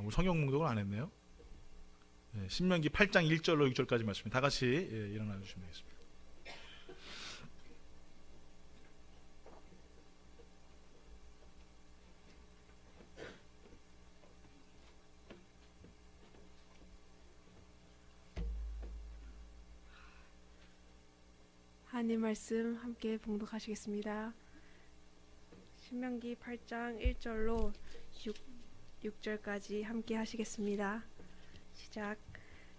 우리 성경 몽독을 안 했네요. 신명기 8장 1절로 6절까지 말씀입니다. 다 같이 일어나 주시면 되겠습니다. 하나님 말씀 함께 봉독하시겠습니다. 신명기 8장 1절로 6절까지 함께 하시겠습니다. 시작.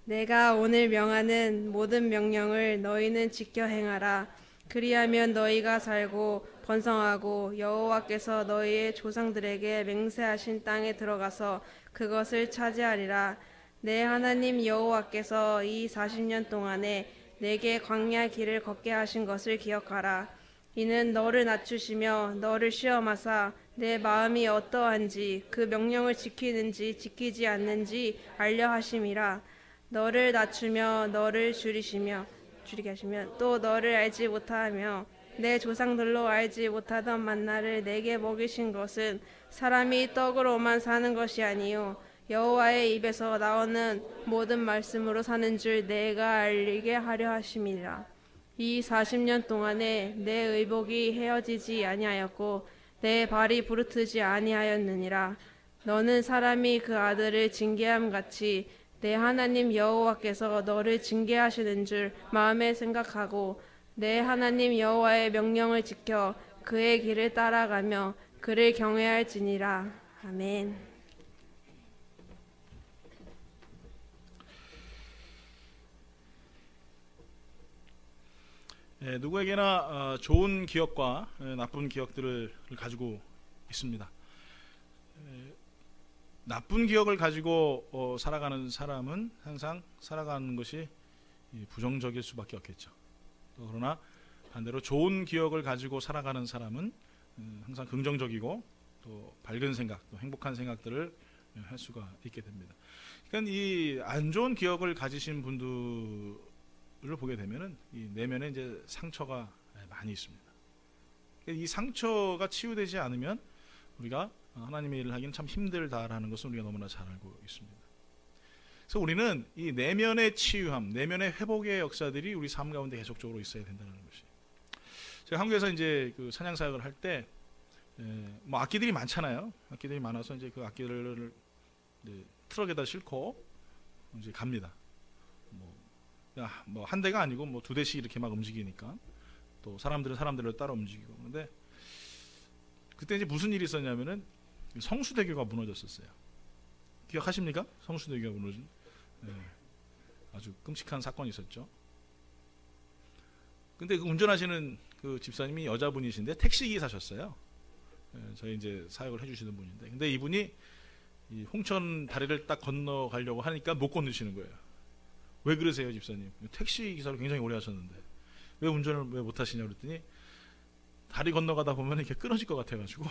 내가 오늘 명하는 모든 명령을 너희는 지켜 행하라. 그리하면 너희가 살고 번성하고 여호와께서 너희의 조상들에게 맹세하신 땅에 들어가서 그것을 차지하리라. 내 하나님 여호와께서 이 40년 동안에 내게 광야 길을 걷게 하신 것을 기억하라. 이는 너를 낮추시며 너를 시험하사 내 마음이 어떠한지 그 명령을 지키는지 지키지 않는지 알려 하심이라. 너를 낮추며 너를 줄이게 하시며 또 너를 알지 못하며 내 조상들로 알지 못하던 만나를 내게 먹이신 것은 사람이 떡으로만 사는 것이 아니요 여호와의 입에서 나오는 모든 말씀으로 사는 줄 내가 알리게 하려 하심이라. 이 40년 동안에 내 의복이 헤어지지 아니하였고 내 발이 부르트지 아니하였느니라. 너는 사람이 그 아들을 징계함 같이 내 하나님 여호와께서 너를 징계하시는 줄 마음에 생각하고 내 하나님 여호와의 명령을 지켜 그의 길을 따라가며 그를 경외할지니라. 아멘. 누구에게나 좋은 기억과 나쁜 기억들을 가지고 있습니다. 나쁜 기억을 가지고 살아가는 사람은 항상 살아가는 것이 부정적일 수밖에 없겠죠. 그러나 반대로 좋은 기억을 가지고 살아가는 사람은 항상 긍정적이고 또 밝은 생각, 또 행복한 생각들을 할 수가 있게 됩니다. 그러니까 이 안 좋은 기억을 가지신 분들을 보게 되면은 이 내면에 이제 상처가 많이 있습니다. 이 상처가 치유되지 않으면 우리가 하나님의 일을 하기는 참 힘들다라는 것을 우리가 너무나 잘 알고 있습니다. 그래서 우리는 이 내면의 치유함, 내면의 회복의 역사들이 우리 삶 가운데 계속적으로 있어야 된다는 것이. 제가 한국에서 이제 그 찬양 사역을 할 때, 뭐 악기들이 많잖아요. 악기들이 많아서 이제 그 악기를 이제 트럭에다 싣고 이제 갑니다. 뭐 한 대가 아니고 뭐 두 대씩 이렇게 막 움직이니까 또 사람들은 사람들을 따라 움직이고. 그런데 그때 이제 무슨 일이 있었냐면은 성수대교가 무너졌었어요. 기억하십니까? 성수대교가 무너진 아주 끔찍한 사건이 있었죠. 근데 그 운전하시는 그 집사님이 여자분이신데 택시기사셨어요. 저희 이제 사역을 해주시는 분인데, 근데 이분이 이 홍천 다리를 딱 건너가려고 하니까 못 건너시는 거예요. 왜 그러세요, 집사님? 택시 기사로 굉장히 오래 하셨는데 왜 운전을 왜 못 하시냐 그랬더니 다리 건너가다 보면 이렇게 끊어질 것 같아가지고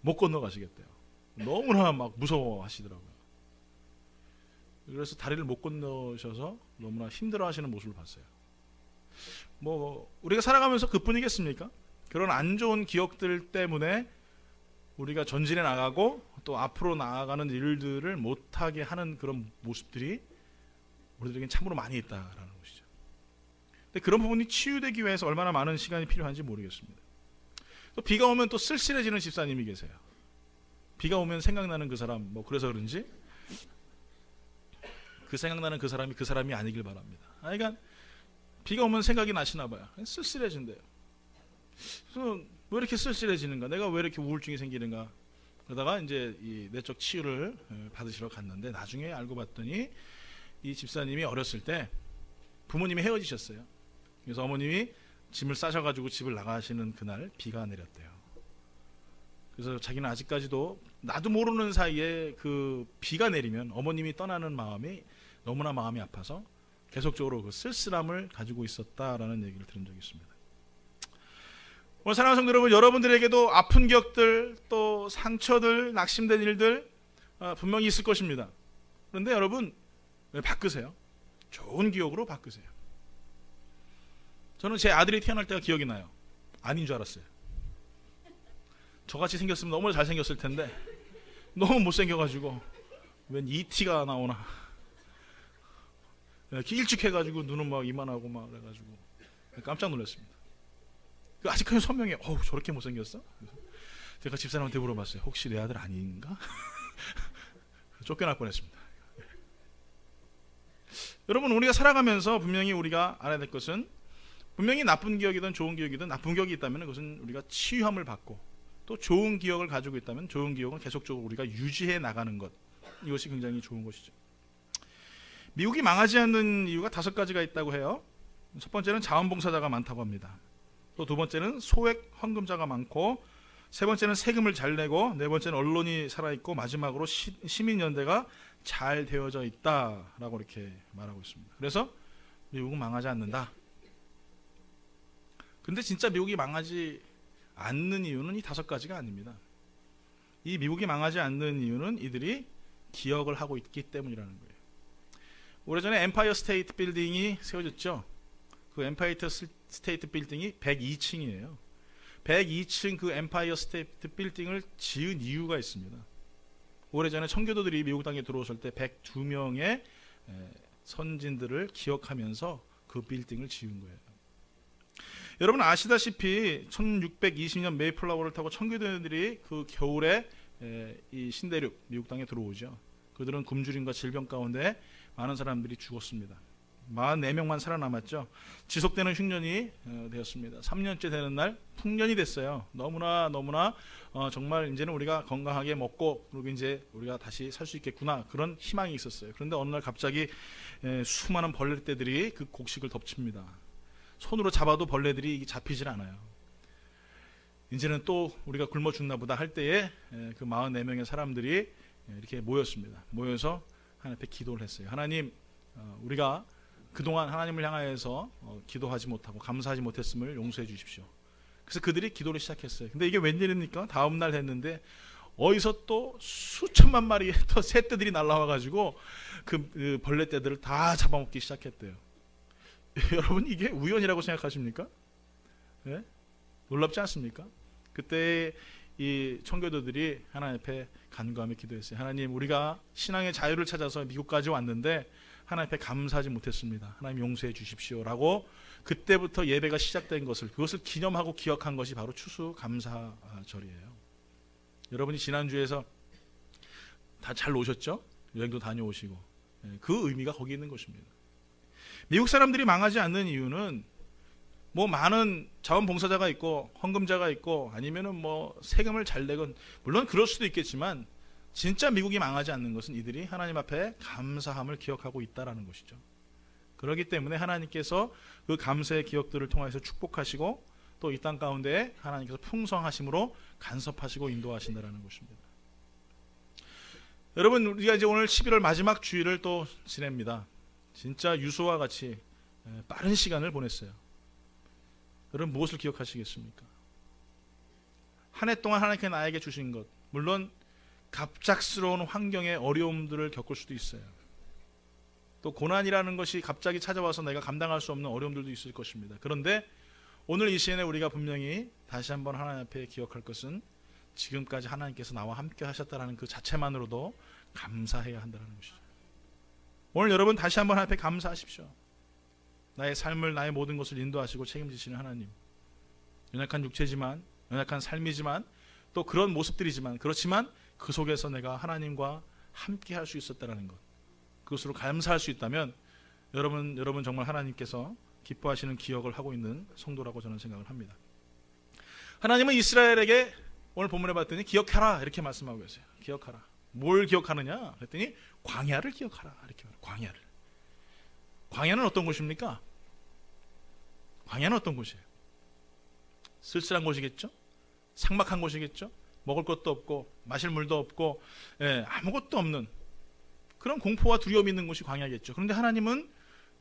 못 건너가시겠대요. 너무나 막 무서워하시더라고요. 그래서 다리를 못 건너셔서 너무나 힘들어하시는 모습을 봤어요. 뭐 우리가 살아가면서 그뿐이겠습니까? 그런 안 좋은 기억들 때문에 우리가 전진해 나가고 또 앞으로 나아가는 일들을 못하게 하는 그런 모습들이 우리들에겐 참으로 많이 있다라는 것이죠. 근데 그런 부분이 치유되기 위해서 얼마나 많은 시간이 필요한지 모르겠습니다. 또 비가 오면 또 쓸쓸해지는 집사님이 계세요. 비가 오면 생각나는 그 사람, 뭐 그래서 그런지 그 생각나는 그 사람이 아니길 바랍니다. 그러니까 비가 오면 생각이 나시나 봐요. 쓸쓸해진대요. 그래서 왜 이렇게 쓸쓸해지는가? 내가 왜 이렇게 우울증이 생기는가? 그러다가 이제 이 내적 치유를 받으시러 갔는데 나중에 알고 봤더니 이 집사님이 어렸을 때 부모님이 헤어지셨어요. 그래서 어머님이 짐을 싸셔가지고 집을 나가시는 그날 비가 내렸대요. 그래서 자기는 아직까지도 나도 모르는 사이에 그 비가 내리면 어머님이 떠나는 마음이 너무나 마음이 아파서 계속적으로 그 쓸쓸함을 가지고 있었다라는 얘기를 들은 적이 있습니다. 오늘 사랑하는 성도 여러분, 여러분들에게도 아픈 기억들, 또 상처들, 낙심된 일들 분명히 있을 것입니다. 그런데 여러분 바꾸세요. 좋은 기억으로 바꾸세요. 저는 제 아들이 태어날 때가 기억이 나요. 아닌 줄 알았어요. 저같이 생겼으면 너무 잘생겼을 텐데 너무 못생겨가지고 웬 ET가 나오나. 일찍 해가지고 눈은 막 이만하고 막 그래가지고 깜짝 놀랐습니다. 아직까지 선명해. 저렇게 못생겼어? 제가 집사람한테 물어봤어요. 혹시 내 아들 아닌가? 쫓겨날 뻔했습니다. 여러분, 우리가 살아가면서 분명히 우리가 알아야 될 것은, 분명히 나쁜 기억이든 좋은 기억이든, 나쁜 기억이 있다면 그것은 우리가 치유함을 받고, 또 좋은 기억을 가지고 있다면 좋은 기억은 계속적으로 우리가 유지해 나가는 것, 이것이 굉장히 좋은 것이죠. 미국이 망하지 않는 이유가 5가지가 있다고 해요. 첫 번째는 자원봉사자가 많다고 합니다. 또 두 번째는 소액 헌금자가 많고, 세 번째는 세금을 잘 내고, 네 번째는 언론이 살아있고, 마지막으로 시민연대가 잘 되어져 있다라고 이렇게 말하고 있습니다. 그래서 미국은 망하지 않는다. 근데 진짜 미국이 망하지 않는 이유는 이 5가지가 아닙니다. 이 미국이 망하지 않는 이유는 이들이 기억을 하고 있기 때문이라는 거예요. 오래전에 엠파이어 스테이트 빌딩이 세워졌죠. 그 엠파이어 스테이트 빌딩이 102층이에요. 102층 그 엠파이어 스테이트 빌딩을 지은 이유가 있습니다. 오래전에 청교도들이 미국 땅에 들어왔을 때 102명의 선진들을 기억하면서 그 빌딩을 지은 거예요. 여러분 아시다시피 1620년 메이플라워를 타고 청교도들이 그 겨울에 이 신대륙 미국 땅에 들어오죠. 그들은 굶주림과 질병 가운데 많은 사람들이 죽었습니다. 44명만 살아남았죠. 지속되는 흉년이 되었습니다. 3년째 되는 날 풍년이 됐어요. 너무나 정말 이제는 우리가 건강하게 먹고 그리고 이제 우리가 다시 살 수 있겠구나, 그런 희망이 있었어요. 그런데 어느 날 갑자기 수많은 벌레떼들이 그 곡식을 덮칩니다. 손으로 잡아도 벌레들이 잡히질 않아요. 이제는 또 우리가 굶어 죽나 보다 할 때에 그 44명의 사람들이 이렇게 모였습니다. 모여서 하나님 앞에 기도를 했어요. 하나님, 우리가 그동안 하나님을 향하여서 기도하지 못하고 감사하지 못했음을 용서해 주십시오. 그래서 그들이 기도를 시작했어요. 근데 이게 웬일입니까? 다음날 됐는데 어디서 또 수천만 마리의 또 새떼들이 날라와가지고 그 벌레떼들을 다 잡아먹기 시작했대요. 여러분, 이게 우연이라고 생각하십니까? 네? 놀랍지 않습니까? 그때 이 청교도들이 하나님 앞에 간구하며 기도했어요. 하나님, 우리가 신앙의 자유를 찾아서 미국까지 왔는데 하나님 앞에 감사하지 못했습니다. 하나님 용서해 주십시오 라고 그때부터 예배가 시작된 것을, 그것을 기념하고 기억한 것이 바로 추수감사절이에요. 여러분이 지난주에서 다 잘 오셨죠? 여행도 다녀오시고, 그 의미가 거기 있는 것입니다. 미국 사람들이 망하지 않는 이유는 뭐 많은 자원봉사자가 있고 헌금자가 있고 아니면은 뭐 세금을 잘 내건, 물론 그럴 수도 있겠지만 진짜 미국이 망하지 않는 것은 이들이 하나님 앞에 감사함을 기억하고 있다라는 것이죠. 그렇기 때문에 하나님께서 그 감사의 기억들을 통해서 축복하시고 또 이 땅 가운데 하나님께서 풍성하심으로 간섭하시고 인도하신다라는 것입니다. 여러분, 우리가 이제 오늘 11월 마지막 주일을 또 지냅니다. 진짜 유수와 같이 빠른 시간을 보냈어요. 여러분, 무엇을 기억하시겠습니까? 한 해 동안 하나님께 나에게 주신 것, 물론 갑작스러운 환경의 어려움들을 겪을 수도 있어요. 또 고난이라는 것이 갑자기 찾아와서 내가 감당할 수 없는 어려움들도 있을 것입니다. 그런데 오늘 이 시간에 우리가 분명히 다시 한번 하나님 앞에 기억할 것은 지금까지 하나님께서 나와 함께 하셨다는 그 자체만으로도 감사해야 한다는 것이죠. 오늘 여러분 다시 한번 하나님 앞에 감사하십시오. 나의 삶을, 나의 모든 것을 인도하시고 책임지시는 하나님. 연약한 육체지만, 연약한 삶이지만, 또 그런 모습들이지만, 그렇지만 그 속에서 내가 하나님과 함께 할 수 있었다는 것, 그것으로 감사할 수 있다면 여러분 정말 하나님께서 기뻐하시는 기억을 하고 있는 성도라고 저는 생각을 합니다. 하나님은 이스라엘에게 오늘 본문에 봤더니 기억하라 이렇게 말씀하고 계세요. 기억하라. 뭘 기억하느냐? 그랬더니 광야를 기억하라 이렇게 말해요. 광야를. 광야는 어떤 곳입니까? 광야는 어떤 곳이에요? 쓸쓸한 곳이겠죠? 삭막한 곳이겠죠? 먹을 것도 없고 마실 물도 없고 아무것도 없는 그런 공포와 두려움이 있는 곳이 광야겠죠. 그런데 하나님은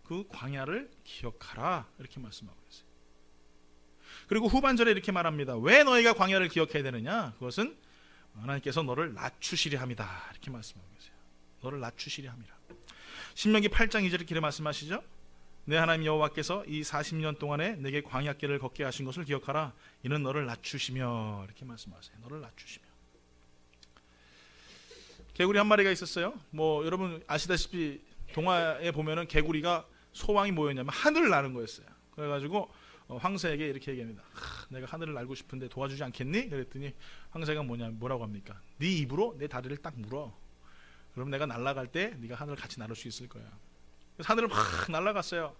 그 광야를 기억하라 이렇게 말씀하고 있어요. 그리고 후반절에 이렇게 말합니다. 왜 너희가 광야를 기억해야 되느냐? 그것은 하나님께서 너를 낮추시리 함이다 이렇게 말씀하고 계세요. 너를 낮추시리 함이라. 신명기 8장 2절에 이렇게 말씀하시죠. 내 하나님 여호와께서 이 40년 동안에 내게 광야길을 걷게 하신 것을 기억하라. 이는 너를 낮추시며 이렇게 말씀하세요. 너를 낮추시며. 개구리 한 마리가 있었어요. 뭐 여러분 아시다시피 동화에 보면은 개구리가 소망이 뭐였냐면 하늘을 나는 거였어요. 그래가지고 황새에게 이렇게 얘기합니다. 내가 하늘을 날고 싶은데 도와주지 않겠니? 그랬더니 황새가 뭐라고 합니까? 네 입으로 내 다리를 딱 물어. 그럼 내가 날아갈 때 네가 하늘을 같이 나를 수 있을 거야. 그래서 하늘을 막 날아갔어요.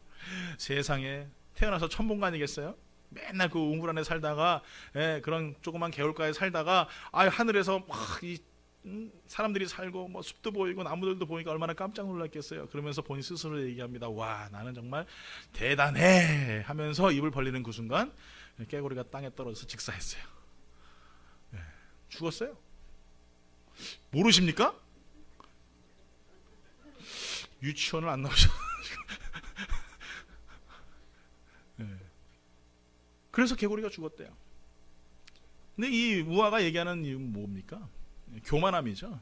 세상에 태어나서 처음 본 거 아니겠어요? 맨날 그 우물 안에 살다가 그런 조그만 개울가에 살다가 하늘에서 막 사람들이 살고 뭐 숲도 보이고 나무들도 보니까 얼마나 깜짝 놀랐겠어요. 그러면서 본인 스스로 얘기합니다. 와, 나는 정말 대단해 하면서 입을 벌리는 그 순간 개구리가 땅에 떨어져서 직사했어요. 죽었어요. 모르십니까? 유치원을 안 나오셔. 그래서 개구리가 죽었대요. 근데 이 우화가 얘기하는 이유는 뭡니까? 교만함이죠.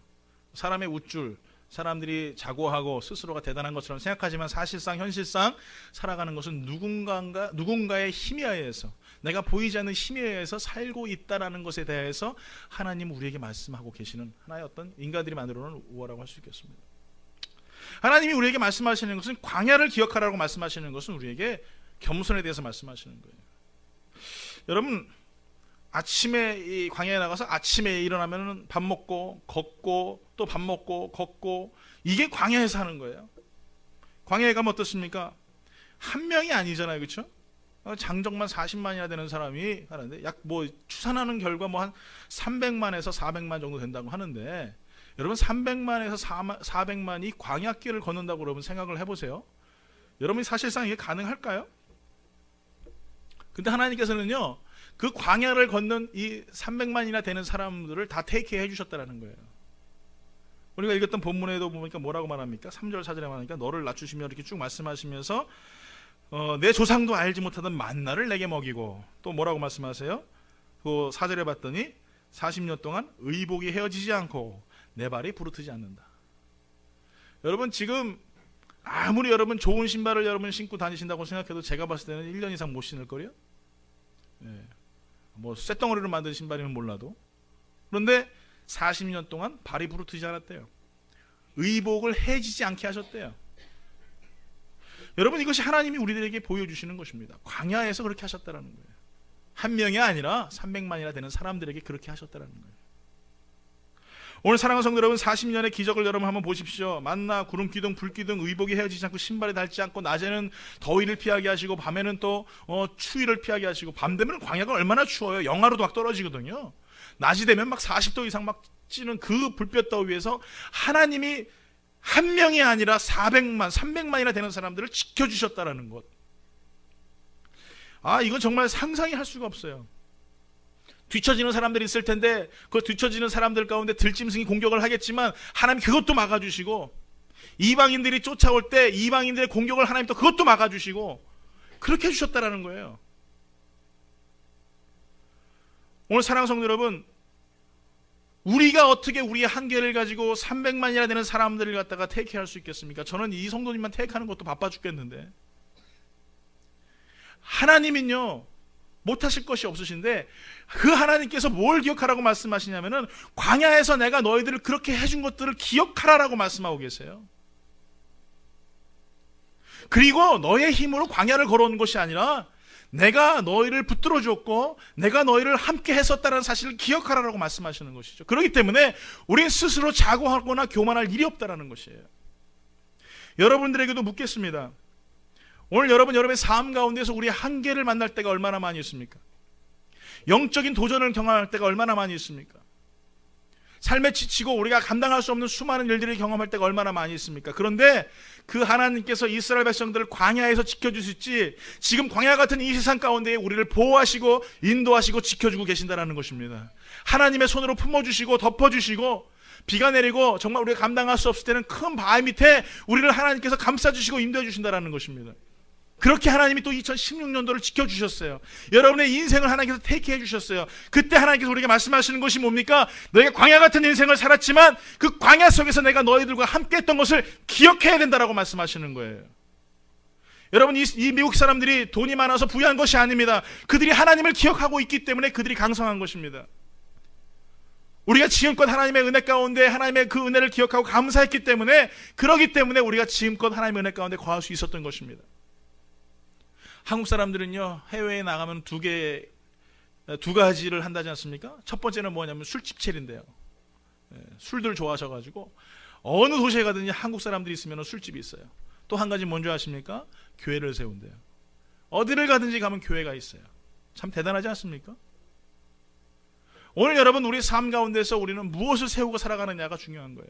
사람의 우쭐, 사람들이 자고하고 스스로가 대단한 것처럼 생각하지만 사실상 현실상 살아가는 것은 누군가의 힘에 의해서, 내가 보이지 않는 힘에 의해서 살고 있다는 것에 대해서 하나님 우리에게 말씀하고 계시는 하나의 어떤 인간들이 만들어놓은 우화라고 할 수 있겠습니다. 하나님이 우리에게 말씀하시는 것은, 광야를 기억하라고 말씀하시는 것은 우리에게 겸손에 대해서 말씀하시는 거예요. 여러분, 아침에 이 광야에 나가서 아침에 일어나면 밥 먹고 걷고 또 밥 먹고 걷고, 이게 광야에서 하는 거예요. 광야에 가면 어떻습니까? 한 명이 아니잖아요, 그렇죠? 장정만 40만이나 되는 사람이 하는데, 약 뭐 추산하는 결과 뭐 한 300만에서 400만 정도 된다고 하는데, 여러분 300만에서 400만이 광야길을 걷는다고 여러분 생각을 해보세요. 여러분이 사실상 이게 가능할까요? 근데 하나님께서는요, 그 광야를 걷는 이 300만이나 되는 사람들을 다 테이크해 주셨다는 거예요. 우리가 읽었던 본문에도 보니까 뭐라고 말합니까? 3절 4절에 말하니까 너를 낮추시며 이렇게 쭉 말씀하시면서 내 조상도 알지 못하던 만나를 내게 먹이고, 또 뭐라고 말씀하세요? 그 4절에 봤더니 40년 동안 의복이 헤어지지 않고 내 발이 부르트지 않는다. 여러분, 지금 아무리 여러분 좋은 신발을 여러분 신고 다니신다고 생각해도 제가 봤을 때는 1년 이상 못 신을 거요. 뭐 쇳덩어리로 만든 신발이면 몰라도. 그런데 40년 동안 발이 부르트지 않았대요. 의복을 해지지 않게 하셨대요. 여러분, 이것이 하나님이 우리들에게 보여주시는 것입니다. 광야에서 그렇게 하셨다는 거예요. 한 명이 아니라 300만이나 되는 사람들에게 그렇게 하셨다는 거예요. 오늘 사랑하는 성도 여러분, 40년의 기적을 여러분 한번 보십시오. 만나, 구름 기둥, 불 기둥, 의복이 헤어지지 않고 신발이 닳지 않고, 낮에는 더위를 피하게 하시고 밤에는 또 추위를 피하게 하시고, 밤 되면 광야가 얼마나 추워요. 영하로도 막 떨어지거든요. 낮이 되면 막 40도 이상 막 찌는 그 불볕 더위에서 하나님이 한 명이 아니라 400만, 300만이나 되는 사람들을 지켜주셨다라는 것. 이건 정말 상상이 할 수가 없어요. 뒤처지는 사람들이 있을 텐데 그 뒤처지는 사람들 가운데 들짐승이 공격을 하겠지만 하나님 그것도 막아주시고, 이방인들이 쫓아올 때 이방인들의 공격을 하나님 또 그것도 막아주시고, 그렇게 해주셨다라는 거예요. 오늘 사랑하는 성도 여러분, 우리가 어떻게 우리의 한계를 가지고 300만이나 되는 사람들을 갖다가 테이크할 수 있겠습니까? 저는 이 성도님만 테이크하는 것도 바빠 죽겠는데, 하나님은요 못하실 것이 없으신데, 그 하나님께서 뭘 기억하라고 말씀하시냐면은 광야에서 내가 너희들을 그렇게 해준 것들을 기억하라라고 말씀하고 계세요. 그리고 너의 힘으로 광야를 걸어온 것이 아니라 내가 너희를 붙들어 줬고 내가 너희를 함께 했었다는 사실을 기억하라라고 말씀하시는 것이죠. 그렇기 때문에 우린 스스로 자고하거나 교만할 일이 없다라는 것이에요. 여러분들에게도 묻겠습니다. 오늘 여러분의 삶 가운데서 우리의 한계를 만날 때가 얼마나 많이 있습니까? 영적인 도전을 경험할 때가 얼마나 많이 있습니까? 삶에 지치고 우리가 감당할 수 없는 수많은 일들을 경험할 때가 얼마나 많이 있습니까? 그런데 그 하나님께서 이스라엘 백성들을 광야에서 지켜주실지, 지금 광야 같은 이 세상 가운데 우리를 보호하시고 인도하시고 지켜주고 계신다는 것입니다. 하나님의 손으로 품어주시고 덮어주시고, 비가 내리고 정말 우리가 감당할 수 없을 때는 큰 바위 밑에 우리를 하나님께서 감싸주시고 인도해 주신다는 것입니다. 그렇게 하나님이 또 2016년도를 지켜주셨어요. 여러분의 인생을 하나님께서 테이크해 주셨어요. 그때 하나님께서 우리에게 말씀하시는 것이 뭡니까? 너희가 광야 같은 인생을 살았지만 그 광야 속에서 내가 너희들과 함께 했던 것을 기억해야 된다라고 말씀하시는 거예요. 여러분, 이 미국 사람들이 돈이 많아서 부유한 것이 아닙니다. 그들이 하나님을 기억하고 있기 때문에 그들이 강성한 것입니다. 우리가 지금껏 하나님의 은혜 가운데 하나님의 그 은혜를 기억하고 감사했기 때문에, 그러기 때문에 우리가 지금껏 하나님의 은혜 가운데 거할 수 있었던 것입니다. 한국 사람들은요, 해외에 나가면 두 가지를 한다지 않습니까? 첫 번째는 뭐냐면 술집 체리인데요. 술들 좋아하셔가지고 어느 도시에 가든지 한국 사람들이 있으면 술집이 있어요. 또 한 가지 뭔지 아십니까? 교회를 세운대요. 어디를 가든지 가면 교회가 있어요. 참 대단하지 않습니까? 오늘 여러분, 우리 삶 가운데서 우리는 무엇을 세우고 살아가느냐가 중요한 거예요.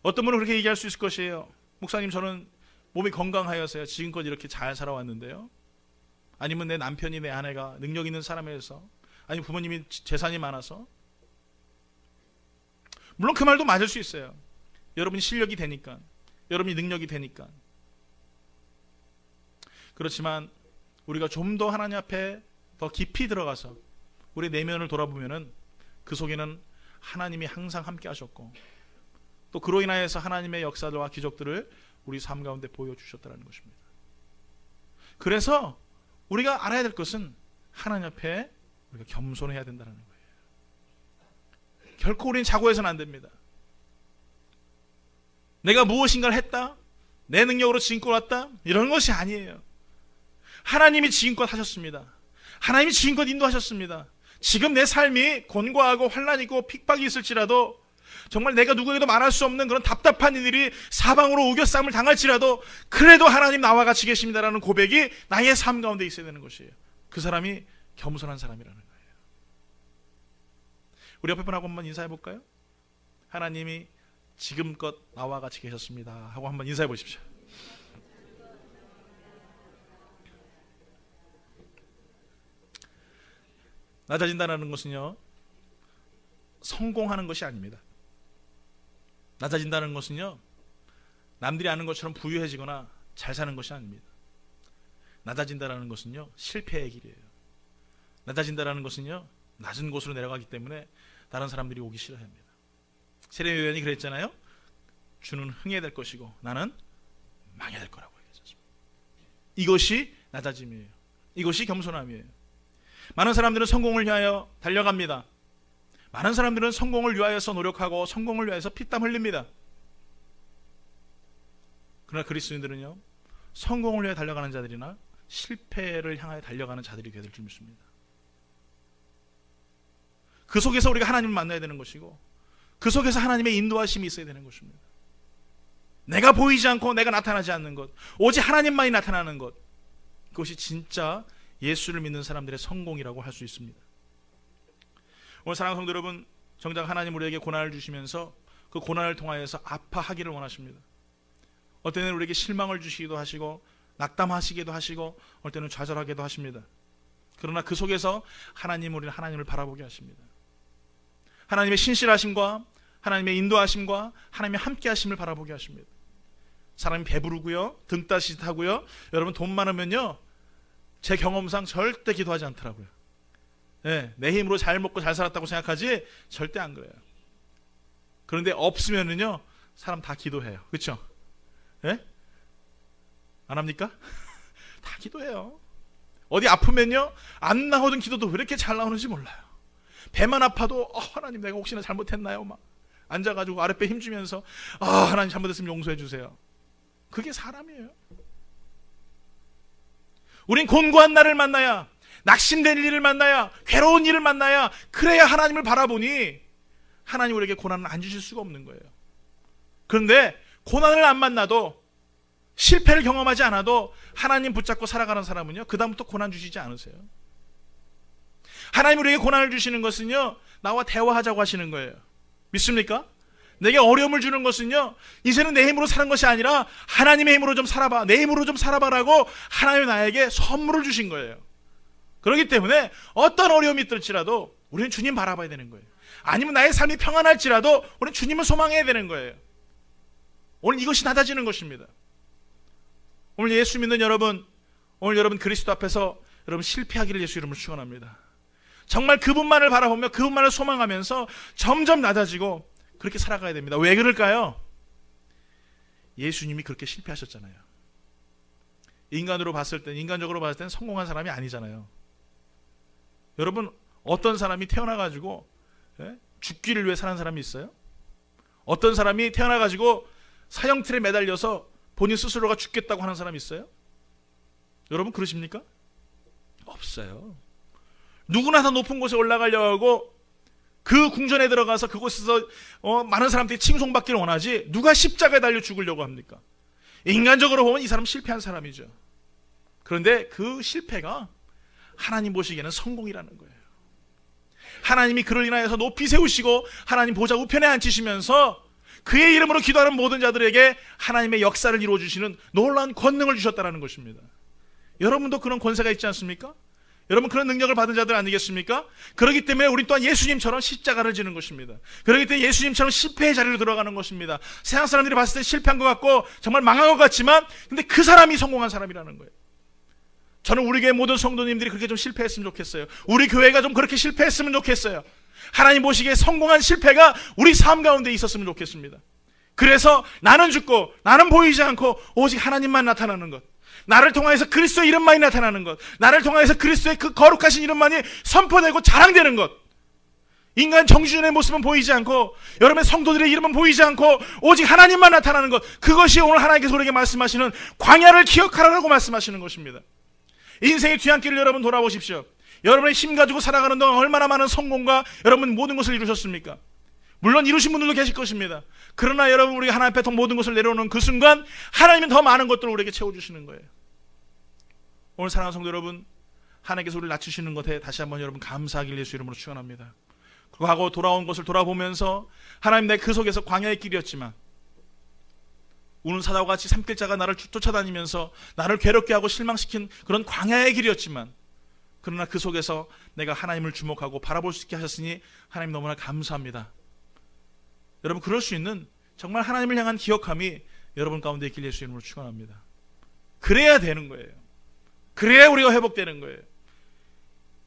어떤 분은 그렇게 얘기할 수 있을 것이에요. 목사님, 저는 몸이 건강하여서요 지금껏 이렇게 잘 살아왔는데요. 아니면 내 남편이, 내 아내가 능력 있는 사람이어서, 아니면 부모님이 재산이 많아서. 물론 그 말도 맞을 수 있어요. 여러분이 실력이 되니까, 여러분이 능력이 되니까. 그렇지만 우리가 좀 더 하나님 앞에 더 깊이 들어가서 우리 내면을 돌아보면은 그 속에는 하나님이 항상 함께 하셨고, 또 그로 인하여서 하나님의 역사들과 기적들을 우리 삶 가운데 보여주셨다는 것입니다. 그래서 우리가 알아야 될 것은 하나님 앞에 우리가 겸손해야 된다는 거예요. 결코 우리는 자고해서는 안 됩니다. 내가 무엇인가를 했다, 내 능력으로 지금껏 왔다, 이런 것이 아니에요. 하나님이 지금껏 하셨습니다. 하나님이 지금껏 인도하셨습니다. 지금 내 삶이 곤고하고 환난이 있고 핍박이 있을지라도, 정말 내가 누구에게도 말할 수 없는 그런 답답한 일들이 사방으로 우겨싸움을 당할지라도, 그래도 하나님 나와 같이 계십니다라는 고백이 나의 삶 가운데 있어야 되는 것이에요. 그 사람이 겸손한 사람이라는 거예요. 우리 옆에 분하고 한번 인사해 볼까요? 하나님이 지금껏 나와 같이 계셨습니다 하고 한번 인사해 보십시오. 낮아진다는 것은요, 성공하는 것이 아닙니다. 낮아진다는 것은요, 남들이 아는 것처럼 부유해지거나 잘 사는 것이 아닙니다. 낮아진다는 것은요, 실패의 길이에요. 낮아진다는 것은요, 낮은 곳으로 내려가기 때문에 다른 사람들이 오기 싫어합니다. 세례 요한이 그랬잖아요. 주는 흥해야 될 것이고 나는 망해야 될 거라고 얘기했습니다. 이것이 낮아짐이에요. 이것이 겸손함이에요. 많은 사람들은 성공을 위하여 달려갑니다. 많은 사람들은 성공을 위하여서 노력하고 성공을 위하여서 피땀 흘립니다. 그러나 그리스도인들은요, 성공을 위해 달려가는 자들이나 실패를 향하여 달려가는 자들이 되어야 될 줄 믿습니다. 그 속에서 우리가 하나님을 만나야 되는 것이고, 그 속에서 하나님의 인도하심이 있어야 되는 것입니다. 내가 보이지 않고 내가 나타나지 않는 것, 오직 하나님만이 나타나는 것, 그것이 진짜 예수를 믿는 사람들의 성공이라고 할 수 있습니다. 오늘 사랑하는 성도 여러분, 정작 하나님 우리에게 고난을 주시면서 그 고난을 통하여서 아파하기를 원하십니다. 어떤 때는 우리에게 실망을 주시기도 하시고 낙담하시기도 하시고 어떤 때는 좌절하기도 하십니다. 그러나 그 속에서 우리는 하나님을 바라보게 하십니다. 하나님의 신실하심과 하나님의 인도하심과 하나님의 함께하심을 바라보게 하십니다. 사람이 배부르고요, 등 따시하고요, 여러분 돈 많으면요, 제 경험상 절대 기도하지 않더라고요. 네, 내 힘으로 잘 먹고 잘 살았다고 생각하지 절대 안 그래요. 그런데 없으면은요, 사람 다 기도해요. 그렇죠? 네? 안 합니까? 다 기도해요. 어디 아프면요, 안 나오던 기도도 왜 이렇게 잘 나오는지 몰라요. 배만 아파도 하나님 내가 혹시나 잘못했나요? 막 앉아가지고 아랫배 힘주면서 하나님 잘못했으면 용서해 주세요. 그게 사람이에요. 우린 곤고한 날을 만나야, 낙심된 일을 만나야, 괴로운 일을 만나야, 그래야 하나님을 바라보니 하나님 우리에게 고난을 안 주실 수가 없는 거예요. 그런데 고난을 안 만나도, 실패를 경험하지 않아도 하나님 붙잡고 살아가는 사람은요, 그 다음부터 고난 주시지 않으세요. 하나님 우리에게 고난을 주시는 것은요, 나와 대화하자고 하시는 거예요. 믿습니까? 내게 어려움을 주는 것은요, 이제는 내 힘으로 사는 것이 아니라 하나님의 힘으로 좀 살아봐, 내 힘으로 좀 살아봐라고 하나님이 나에게 선물을 주신 거예요. 그렇기 때문에 어떤 어려움이 있을지라도 우리는 주님 바라봐야 되는 거예요. 아니면 나의 삶이 평안할지라도 우리는 주님을 소망해야 되는 거예요. 오늘 이것이 낮아지는 것입니다. 오늘 예수 믿는 여러분, 오늘 여러분 그리스도 앞에서 여러분 실패하기를 예수 이름으로 축원합니다. 정말 그분만을 바라보며 그분만을 소망하면서 점점 낮아지고 그렇게 살아가야 됩니다. 왜 그럴까요? 예수님이 그렇게 실패하셨잖아요. 인간적으로 봤을 땐 성공한 사람이 아니잖아요. 여러분 어떤 사람이 태어나가지고 죽기를 위해 사는 사람이 있어요? 어떤 사람이 태어나가지고 사형틀에 매달려서 본인 스스로가 죽겠다고 하는 사람이 있어요? 여러분 그러십니까? 없어요. 누구나 다 높은 곳에 올라가려고 하고 그 궁전에 들어가서 그곳에서 많은 사람들이 칭송받기를 원하지 누가 십자가에 달려 죽으려고 합니까? 인간적으로 보면 이 사람은 실패한 사람이죠. 그런데 그 실패가 하나님 보시기에는 성공이라는 거예요. 하나님이 그를 인하여서 높이 세우시고 하나님 보좌 우편에 앉히시면서 그의 이름으로 기도하는 모든 자들에게 하나님의 역사를 이루어주시는 놀라운 권능을 주셨다는 것입니다. 여러분도 그런 권세가 있지 않습니까? 여러분 그런 능력을 받은 자들 아니겠습니까? 그렇기 때문에 우리 또한 예수님처럼 십자가를 지는 것입니다. 그렇기 때문에 예수님처럼 실패의 자리로 들어가는 것입니다. 세상 사람들이 봤을 때 실패한 것 같고 정말 망한 것 같지만 근데 그 사람이 성공한 사람이라는 거예요. 저는 우리 교회 모든 성도님들이 그렇게 좀 실패했으면 좋겠어요. 우리 교회가 좀 그렇게 실패했으면 좋겠어요. 하나님 보시기에 성공한 실패가 우리 삶 가운데 있었으면 좋겠습니다. 그래서 나는 죽고 나는 보이지 않고 오직 하나님만 나타나는 것, 나를 통하여서 그리스도의 이름만이 나타나는 것, 나를 통하여서 그리스도의 그 거룩하신 이름만이 선포되고 자랑되는 것, 인간 정주전의 모습은 보이지 않고 여러분의 성도들의 이름은 보이지 않고 오직 하나님만 나타나는 것, 그것이 오늘 하나님께서 우리에게 말씀하시는 광야를 기억하라고 말씀하시는 것입니다. 인생의 뒤안길을 여러분 돌아보십시오. 여러분의 힘 가지고 살아가는 동안 얼마나 많은 성공과 여러분 모든 것을 이루셨습니까? 물론 이루신 분들도 계실 것입니다. 그러나 여러분 우리가 하나님 앞에 모든 것을 내려오는 그 순간 하나님은 더 많은 것들을 우리에게 채워주시는 거예요. 오늘 사랑하는 성도 여러분, 하나님께서 우리를 낮추시는 것에 다시 한번 여러분 감사하길 예수 이름으로 축원합니다. 과거 돌아온 것을 돌아보면서 하나님 내 그 속에서 광야의 길이었지만 우는 사자와 같이 산길자가 나를 쫓아다니면서 나를 괴롭게 하고 실망시킨 그런 광야의 길이었지만 그러나 그 속에서 내가 하나님을 주목하고 바라볼 수 있게 하셨으니 하나님 너무나 감사합니다. 여러분 그럴 수 있는 정말 하나님을 향한 기억함이 여러분 가운데 있길 예수 이름으로 축원합니다. 그래야 되는 거예요. 그래야 우리가 회복되는 거예요.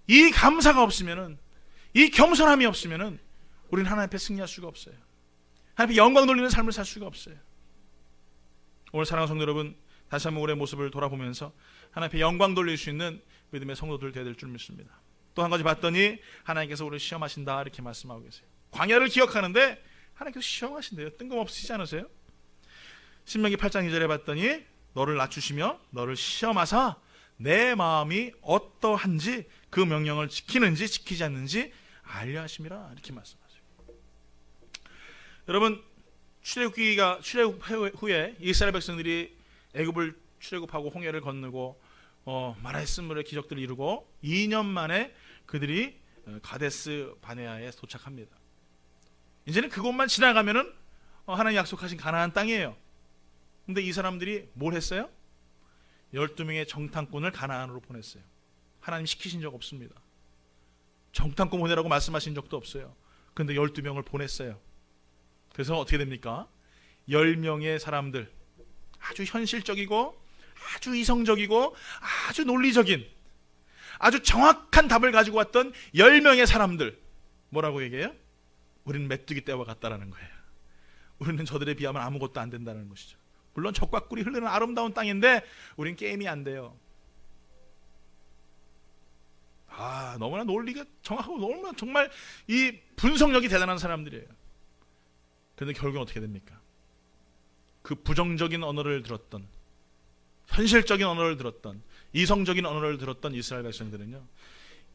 이 감사가 없으면은, 이 겸손함이 없으면은 우리는 하나님 앞에 승리할 수가 없어요. 하나님 앞에 영광 돌리는 삶을 살 수가 없어요. 오늘 사랑하는 성도 여러분, 다시 한번 우리의 모습을 돌아보면서 하나님 앞에 영광 돌릴 수 있는 믿음의 성도들 되어야 될 줄 믿습니다. 또 한 가지 봤더니 하나님께서 우리를 시험하신다 이렇게 말씀하고 계세요. 광야를 기억하는데 하나님께서 시험하신대요. 뜬금없으시지 않으세요? 신명기 8장 2절에 봤더니 너를 낮추시며 너를 시험하사 내 마음이 어떠한지 그 명령을 지키는지 지키지 않는지 알려 하심이라 이렇게 말씀하세요. 여러분 출애굽 후에 이스라엘 백성들이 애굽을 출애굽하고 홍해를 건너고 마라의 물의 기적들을 이루고 2년 만에 그들이 가데스 바네아에 도착합니다. 이제는 그곳만 지나가면은 하나님 약속하신 가나안 땅이에요. 근데 이 사람들이 뭘 했어요? 12명의 정탐꾼을 가나안으로 보냈어요. 하나님 시키신 적 없습니다. 정탐꾼 보내라고 말씀하신 적도 없어요. 그런데 12명을 보냈어요. 그래서 어떻게 됩니까? 10명의 사람들, 아주 현실적이고 아주 이성적이고 아주 논리적인 아주 정확한 답을 가지고 왔던 10명의 사람들, 뭐라고 얘기해요? 우리는 메뚜기 떼와 같다라는 거예요. 우리는 저들에 비하면 아무것도 안 된다는 것이죠. 물론 젖과 꿀이 흐르는 아름다운 땅인데 우린 게임이 안 돼요. 너무나 논리가 정확하고 너무나 정말 이 분석력이 대단한 사람들이에요. 그런데 결국은 어떻게 됩니까? 그 부정적인 언어를 들었던, 현실적인 언어를 들었던, 이성적인 언어를 들었던 이스라엘 백성들은요,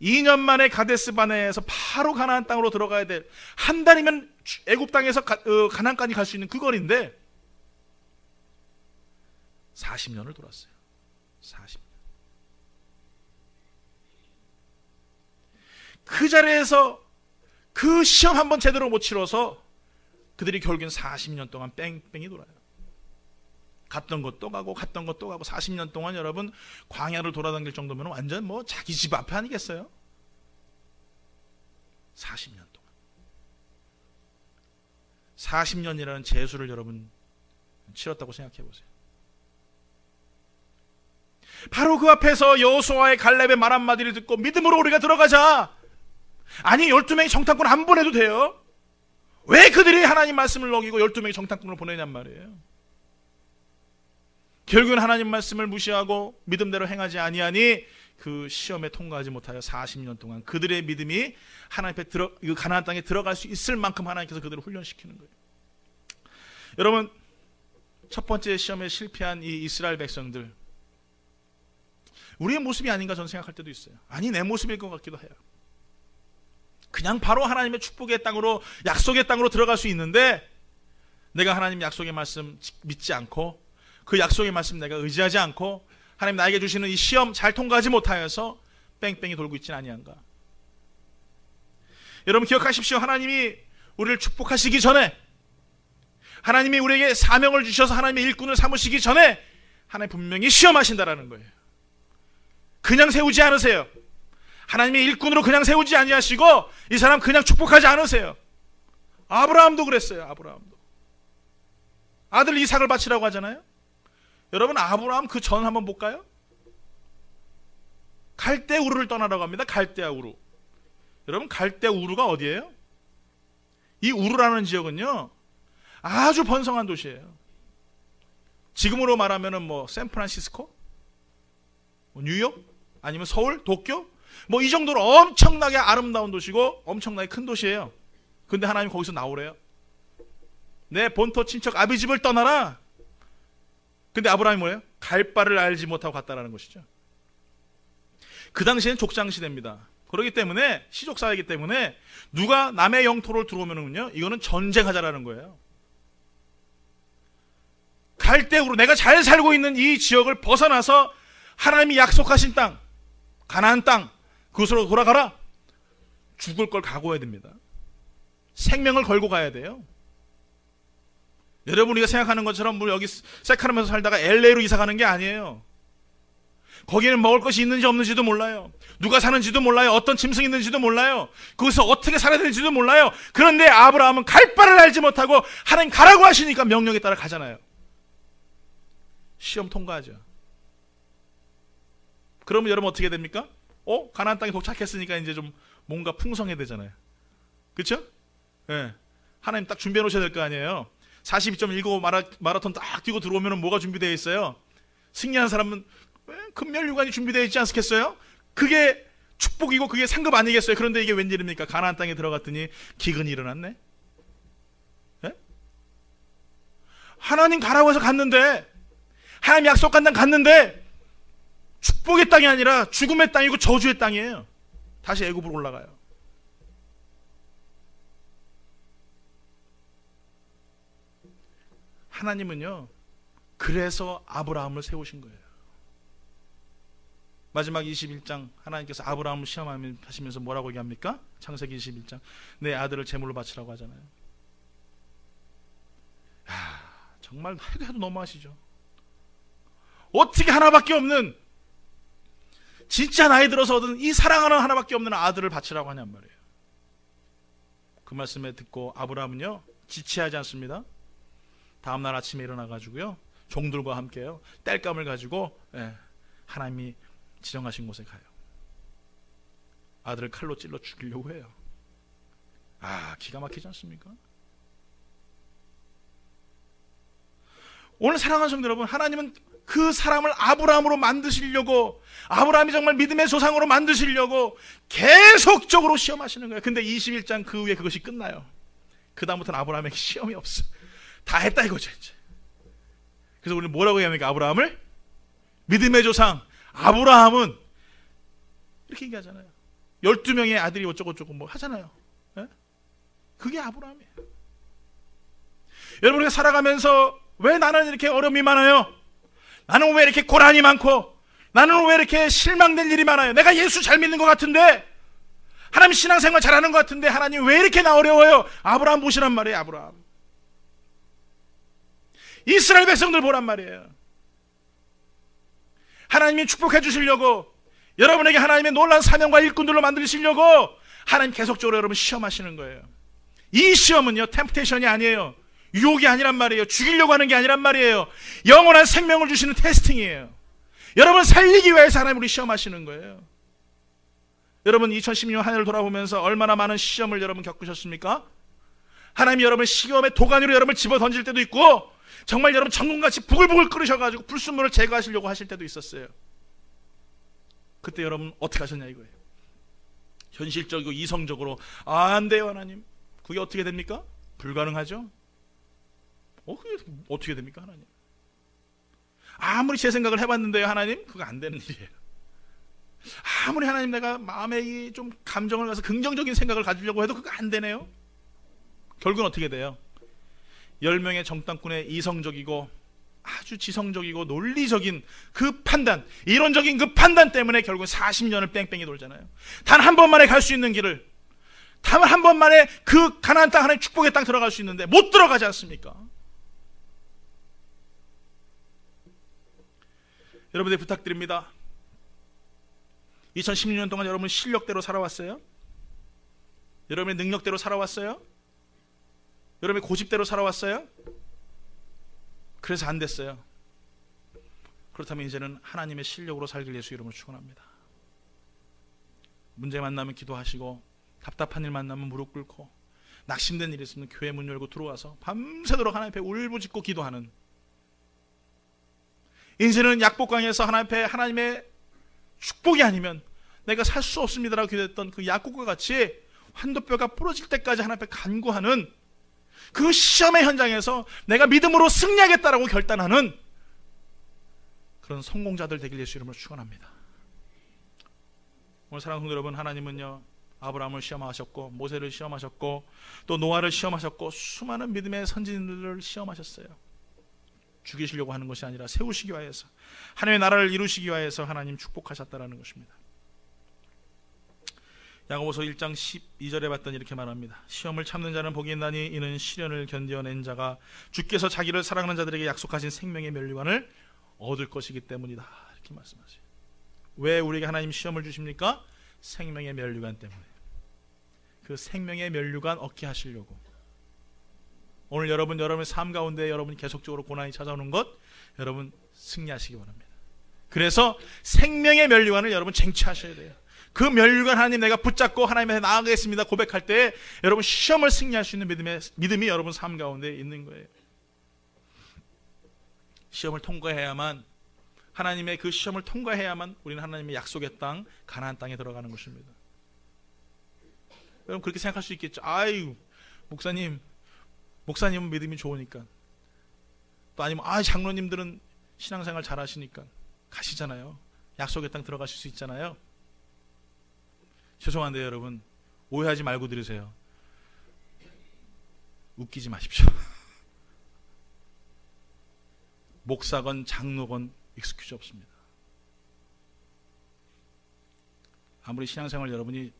2년 만에 가데스 바네아에서 바로 가나안 땅으로 들어가야 될, 한 달이면 애굽 땅에서 가나안까지 갈 수 있는 그 거리인데 40년을 돌았어요. 40년. 그 자리에서 그 시험 한번 제대로 못 치러서 그들이 결국엔 40년 동안 뺑뺑이 돌아요. 갔던 것도 가고 갔던 것도 가고 40년 동안 여러분 광야를 돌아다닐 정도면 완전 뭐 자기 집 앞에 아니겠어요? 40년 동안 40년이라는 재수를 여러분 치렀다고 생각해 보세요. 바로 그 앞에서 여호수아의 갈렙의 말 한마디를 듣고 믿음으로 우리가 들어가자. 아니 12명의 정탐꾼 안 보내도 돼요. 왜 그들이 하나님 말씀을 어기고 12명의 정탐꾼을 보내냔 말이에요. 결국은 하나님 말씀을 무시하고 믿음대로 행하지 아니하니 그 시험에 통과하지 못하여 40년 동안 그들의 믿음이 하나님 앞에 가나안 땅에 들어갈 수 있을 만큼 하나님께서 그들을 훈련시키는 거예요. 여러분, 첫 번째 시험에 실패한 이 이스라엘 백성들, 우리의 모습이 아닌가 저는 생각할 때도 있어요. 아니, 내 모습일 것 같기도 해요. 그냥 바로 하나님의 축복의 땅으로, 약속의 땅으로 들어갈 수 있는데 내가 하나님 약속의 말씀 믿지 않고 그 약속의 말씀 내가 의지하지 않고 하나님 나에게 주시는 이 시험 잘 통과하지 못하여서 뺑뺑이 돌고 있지는 아니한가. 여러분 기억하십시오. 하나님이 우리를 축복하시기 전에, 하나님이 우리에게 사명을 주셔서 하나님의 일꾼을 삼으시기 전에 하나님 분명히 시험하신다라는 거예요. 그냥 세우지 않으세요. 하나님의 일꾼으로 그냥 세우지 아니하시고 이 사람 그냥 축복하지 않으세요. 아브라함도 그랬어요. 아브라함도 아들 이삭을 바치라고 하잖아요. 여러분, 아브라함 그 전 한번 볼까요? 갈대 우르를 떠나라고 합니다. 갈대 우르. 여러분, 갈대 우르가 어디예요? 이 우르라는 지역은요 아주 번성한 도시예요. 지금으로 말하면은 뭐 샌프란시스코, 뭐 뉴욕, 아니면 서울, 도쿄, 뭐 이 정도로 엄청나게 아름다운 도시고 엄청나게 큰 도시예요. 근데 하나님 거기서 나오래요. 내 본토 친척 아비집을 떠나라. 근데 아브라함이 뭐예요? 갈 바를 알지 못하고 갔다라는 것이죠. 그 당시에는 족장시대입니다. 그렇기 때문에 시족사회이기 때문에 누가 남의 영토를 들어오면은요 이거는 전쟁하자라는 거예요. 갈대우로 내가 잘 살고 있는 이 지역을 벗어나서 하나님이 약속하신 땅, 가나안 땅, 그곳으로 돌아가라. 죽을 걸 각오해야 됩니다. 생명을 걸고 가야 돼요. 여러분, 우리가 생각하는 것처럼 뭐 여기 세카라면서 살다가 LA로 이사 가는 게 아니에요. 거기에는 먹을 것이 있는지 없는지도 몰라요. 누가 사는지도 몰라요. 어떤 짐승이 있는지도 몰라요. 거기서 어떻게 살아야 되는지도 몰라요. 그런데 아브라함은 갈 바를 알지 못하고 하나님 가라고 하시니까 명령에 따라 가잖아요. 시험 통과하죠. 그러면 여러분 어떻게 됩니까? 가나안 땅에 도착했으니까 이제 좀 뭔가 풍성해야 되잖아요. 그렇죠? 네. 하나님 딱 준비해 놓으셔야 될 거 아니에요. 42.19 마라톤 딱 뛰고 들어오면 뭐가 준비되어 있어요? 승리한 사람은 금멸유관이 준비되어 있지 않겠어요? 그게 축복이고 그게 상급 아니겠어요? 그런데 이게 웬일입니까? 가나안 땅에 들어갔더니 기근이 일어났네? 네? 하나님 가라고 해서 갔는데, 하나님 약속한 땅 갔는데 축복의 땅이 아니라 죽음의 땅이고 저주의 땅이에요. 다시 애굽으로 올라가요. 하나님은요 그래서 아브라함을 세우신 거예요. 마지막 21장 하나님께서 아브라함을 시험하시면서 뭐라고 얘기합니까? 창세기 21장 내 아들을 제물로 바치라고 하잖아요. 정말 해도 너무하시죠. 어떻게 하나밖에 없는, 진짜 나이 들어서 얻은 이 사랑하는 하나밖에 없는 아들을 바치라고 하냔 말이에요. 그 말씀에 듣고 아브라함은요 지체하지 않습니다. 다음날 아침에 일어나가지고요 종들과 함께요 땔감을 가지고 하나님이 지정하신 곳에 가요. 아들을 칼로 찔러 죽이려고 해요. 기가 막히지 않습니까? 오늘 사랑하는 성도 여러분, 하나님은 그 사람을 아브라함으로 만드시려고, 아브라함이 정말 믿음의 조상으로 만드시려고 계속적으로 시험하시는 거예요. 근데 21장 그 후에 그것이 끝나요. 그 다음부터는 아브라함에게 시험이 없어. 다 했다 이거죠 이제. 그래서 우리는 뭐라고 얘기합니까? 아브라함을 믿음의 조상 아브라함은 이렇게 얘기하잖아요. 12명의 아들이 어쩌고저쩌고 뭐 하잖아요. 네? 그게 아브라함이에요. 여러분, 우리가 살아가면서 왜 나는 이렇게 어려움이 많아요? 나는 왜 이렇게 고난이 많고, 나는 왜 이렇게 실망될 일이 많아요? 내가 예수 잘 믿는 것 같은데, 하나님 신앙생활 잘하는 것 같은데 하나님 왜 이렇게 나 어려워요? 아브라함 보시란 말이에요. 아브라함. 이스라엘 백성들 보란 말이에요. 하나님이 축복해 주시려고, 여러분에게 하나님의 놀라운 사명과 일꾼들로 만드시려고 하나님 계속적으로 여러분 시험하시는 거예요. 이 시험은요 템프테이션이 아니에요. 유혹이 아니란 말이에요. 죽이려고 하는 게 아니란 말이에요. 영원한 생명을 주시는 테스팅이에요. 여러분 살리기 위해서 하나님 우리 시험하시는 거예요. 여러분 2016년 한 해를 돌아보면서 얼마나 많은 시험을 여러분 겪으셨습니까? 하나님이 여러분 시험의 도가니로 여러분을 집어 던질 때도 있고, 정말 여러분 전군같이 부글부글 끓으셔가지고 불순물을 제거하시려고 하실 때도 있었어요. 그때 여러분 어떻게 하셨냐 이거예요. 현실적이고 이성적으로 안 돼요 하나님. 그게 어떻게 됩니까? 불가능하죠. 그게 어떻게 됩니까 하나님? 아무리 제 생각을 해봤는데요 하나님, 그거 안 되는 일이에요. 아무리 하나님 내가 마음에 좀 감정을 가서 긍정적인 생각을 가지려고 해도 그거 안 되네요. 결국은 어떻게 돼요? 10명의 정탐꾼의 이성적이고 아주 지성적이고 논리적인 그 판단, 이론적인 그 판단 때문에 결국 40년을 뺑뺑이 돌잖아요. 단 한 번만에 갈 수 있는 길을, 단 한 번만에 그 가나안 땅, 하나님 축복의 땅 들어갈 수 있는데 못 들어가지 않습니까? 여러분들 부탁드립니다. 2016년 동안 여러분 실력대로 살아왔어요? 여러분의 능력대로 살아왔어요? 여러분의 고집대로 살아왔어요? 그래서 안 됐어요. 그렇다면 이제는 하나님의 실력으로 살길 예수 이름으로 축원합니다. 문제 만나면 기도하시고, 답답한 일 만나면 무릎 꿇고, 낙심된 일 있으면 교회 문 열고 들어와서 밤새도록 하나님 앞에 울부짖고 기도하는, 인생은 약복강에서 하나님 앞에 하나님의 축복이 아니면 내가 살 수 없습니다라고 기도했던 그 야곱과 같이 환도뼈가 부러질 때까지 하나님 앞에 간구하는 그 시험의 현장에서 내가 믿음으로 승리하겠다라고 결단하는 그런 성공자들 되길 예수 이름으로 축원합니다. 오늘 사랑하는 성도 여러분, 하나님은요 아브라함을 시험하셨고 모세를 시험하셨고 또 노아를 시험하셨고 수많은 믿음의 선진들을 시험하셨어요. 죽이시려고 하는 것이 아니라 세우시기 위해서, 하나님의 나라를 이루시기 위해서 하나님 축복하셨다라는 것입니다. 야고보서 1장 12절에 봤더니 이렇게 말합니다. 시험을 참는 자는 복이 있나니 이는 시련을 견뎌낸 자가 주께서 자기를 사랑하는 자들에게 약속하신 생명의 면류관을 얻을 것이기 때문이다, 이렇게 말씀하세요. 왜 우리에게 하나님 시험을 주십니까? 생명의 면류관 때문에. 그 생명의 면류관 얻게 하시려고. 오늘 여러분의 삶 가운데 여러분 계속적으로 고난이 찾아오는 것, 여러분 승리하시기 바랍니다. 그래서 생명의 면류관을 여러분 쟁취하셔야 돼요. 그 면류관 하나님 내가 붙잡고 하나님에 나아가겠습니다 고백할 때 여러분 시험을 승리할 수 있는 믿음이 여러분 삶 가운데 있는 거예요. 시험을 통과해야만, 하나님의 그 시험을 통과해야만 우리는 하나님의 약속의 땅 가나안 땅에 들어가는 것입니다. 여러분 그렇게 생각할 수 있겠죠. 아유 목사님은 믿음이 좋으니까, 또 아니면 장로님들은 신앙생활 잘 하시니까 가시잖아요. 약속의 땅 들어가실 수 있잖아요. 죄송한데 여러분 오해하지 말고 들으세요. 웃기지 마십시오. 목사건 장로건 익스큐즈 없습니다. 아무리 신앙생활 여러분이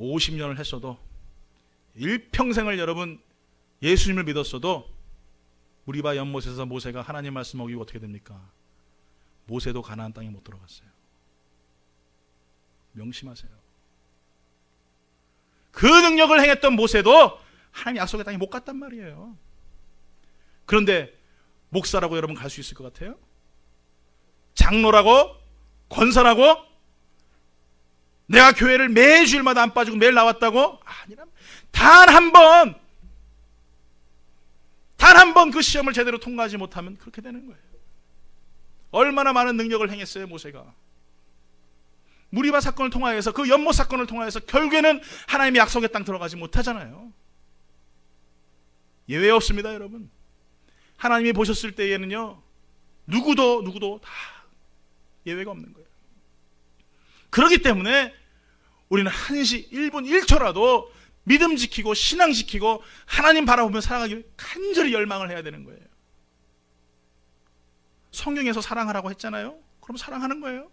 50년을 했어도, 일평생을 여러분 예수님을 믿었어도, 무리바 연못에서 모세가 하나님 말씀 어기고 어떻게 됩니까? 모세도 가나안 땅에 못 들어갔어요. 명심하세요. 그 능력을 행했던 모세도 하나님 약속의 땅에 못 갔단 말이에요. 그런데 목사라고 여러분 갈 수 있을 것 같아요? 장로라고? 권사라고? 내가 교회를 매주일마다 안 빠지고 매일 나왔다고? 아니라 단 한 번 그 시험을 제대로 통과하지 못하면 그렇게 되는 거예요. 얼마나 많은 능력을 행했어요 모세가. 무리바 사건을 통하여서, 그 연못 사건을 통하여서 결국에는 하나님의 약속의 땅 들어가지 못하잖아요. 예외 없습니다 여러분. 하나님이 보셨을 때에는요 누구도 다 예외가 없는 거예요. 그렇기 때문에 우리는 1시 1분 1초라도 믿음 지키고 신앙 지키고 하나님 바라보며 살아가길 간절히 열망을 해야 되는 거예요. 성경에서 사랑하라고 했잖아요. 그럼 사랑하는 거예요.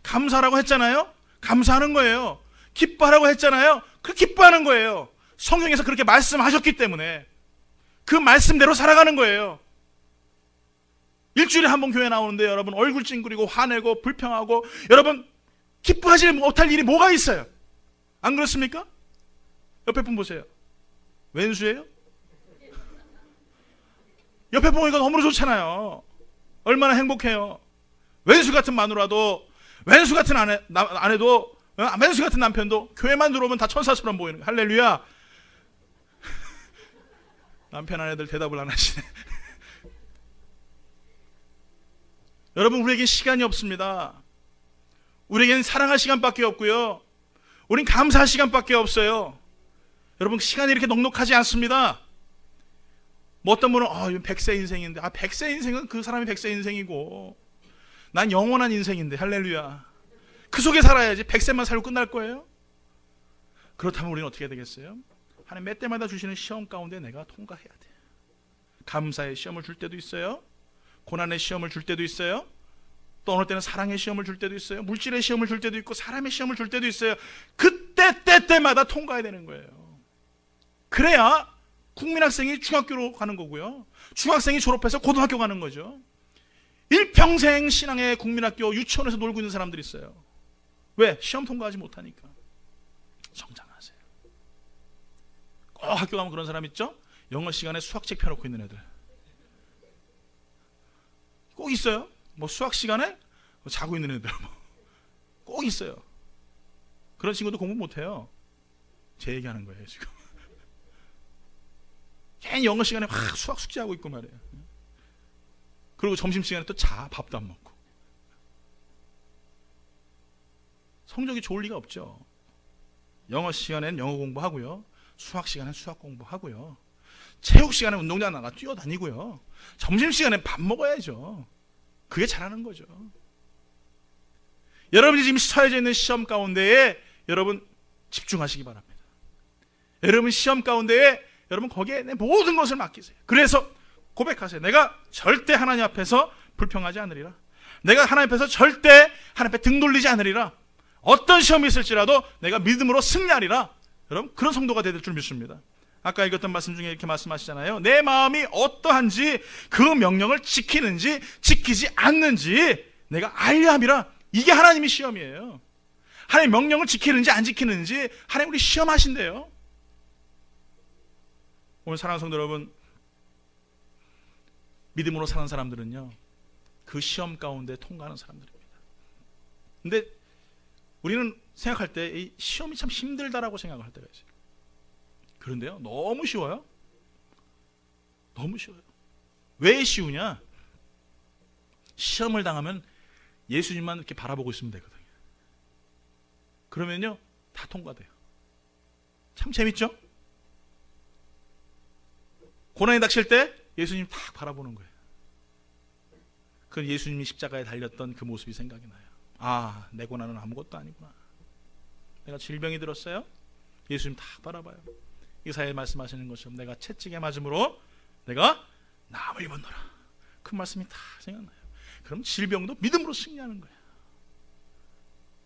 감사하라고 했잖아요. 감사하는 거예요. 기뻐하라고 했잖아요. 그 기뻐하는 거예요. 성경에서 그렇게 말씀하셨기 때문에 그 말씀대로 살아가는 거예요. 일주일에 한 번 교회 나오는데 여러분 얼굴 찡그리고 화내고 불평하고 여러분 기뻐하지 못할 일이 뭐가 있어요? 안 그렇습니까? 옆에 분 보세요. 왼수예요? 옆에 보니까 너무 좋잖아요. 얼마나 행복해요. 왼수 같은 마누라도, 왼수 같은 아내도, 왼수 같은 남편도 교회만 들어오면 다 천사처럼 보이는 거예요. 할렐루야. 남편 아내들 대답을 안 하시네. 여러분 우리에게 시간이 없습니다. 우리에게는 사랑할 시간밖에 없고요. 우린 감사할 시간밖에 없어요. 여러분, 시간이 이렇게 넉넉하지 않습니다. 뭐 어떤 분은 이건 100세 인생인데, 100세 인생은 그 사람이 100세 인생이고 난 영원한 인생인데, 할렐루야. 그 속에 살아야지. 100세만 살고 끝날 거예요? 그렇다면 우리는 어떻게 해야 되겠어요? 하나님 몇 때마다 주시는 시험 가운데 내가 통과해야 돼. 감사의 시험을 줄 때도 있어요. 고난의 시험을 줄 때도 있어요. 또 어느 때는 사랑의 시험을 줄 때도 있어요. 물질의 시험을 줄 때도 있고 사람의 시험을 줄 때도 있어요. 그때 때때마다 통과해야 되는 거예요. 그래야 국민학생이 중학교로 가는 거고요. 중학생이 졸업해서 고등학교 가는 거죠. 일평생 신앙의 국민학교 유치원에서 놀고 있는 사람들이 있어요. 왜? 시험 통과하지 못하니까. 성장하세요. 꼭 학교 가면 그런 사람 있죠? 영어 시간에 수학책 펴놓고 있는 애들 꼭 있어요. 뭐 수학 시간에 자고 있는 애들 꼭 있어요. 그런 친구도 공부 못해요. 제 얘기하는 거예요 지금. 괜히 영어 시간에 막 수학 숙제하고 있고 말이에요. 그리고 점심시간에 또 밥도 안 먹고. 성적이 좋을 리가 없죠. 영어 시간엔 영어 공부하고요, 수학 시간엔 수학 공부하고요, 체육 시간에 운동장 나가 뛰어다니고요, 점심시간에 밥 먹어야죠. 그게 잘하는 거죠. 여러분이 지금 처해져 있는 시험 가운데에 여러분 집중하시기 바랍니다. 여러분 시험 가운데에 여러분 거기에 내 모든 것을 맡기세요. 그래서 고백하세요. 내가 절대 하나님 앞에서 불평하지 않으리라. 내가 하나님 앞에서 절대 하나님 앞에 등 돌리지 않으리라. 어떤 시험이 있을지라도 내가 믿음으로 승리하리라. 여러분 그런 성도가 되될 줄 믿습니다. 아까 읽었던 말씀 중에 이렇게 말씀하시잖아요. 내 마음이 어떠한지 그 명령을 지키는지 지키지 않는지 내가 알려 함이라. 이게 하나님의 시험이에요. 하나님 명령을 지키는지 안 지키는지 하나님 우리 시험하신대요. 오늘 사랑하는 성도 여러분, 믿음으로 사는 사람들은요 그 시험 가운데 통과하는 사람들입니다. 근데 우리는 생각할 때 이 시험이 참 힘들다라고 생각을 할 때가 있어요. 그런데요 너무 쉬워요. 너무 쉬워요. 왜 쉬우냐? 시험을 당하면 예수님만 이렇게 바라보고 있으면 되거든요. 그러면요 다 통과돼요. 참 재밌죠? 고난이 닥칠 때 예수님 딱 바라보는 거예요. 그 예수님이 십자가에 달렸던 그 모습이 생각이 나요. 아, 내 고난은 아무것도 아니구나. 내가 질병이 들었어요. 예수님 딱 바라봐요. 이사야에 말씀하시는 것처럼 내가 채찍에 맞음으로 내가 나음을 입었노라. 그 말씀이 다 생각나요. 그럼 질병도 믿음으로 승리하는 거예요.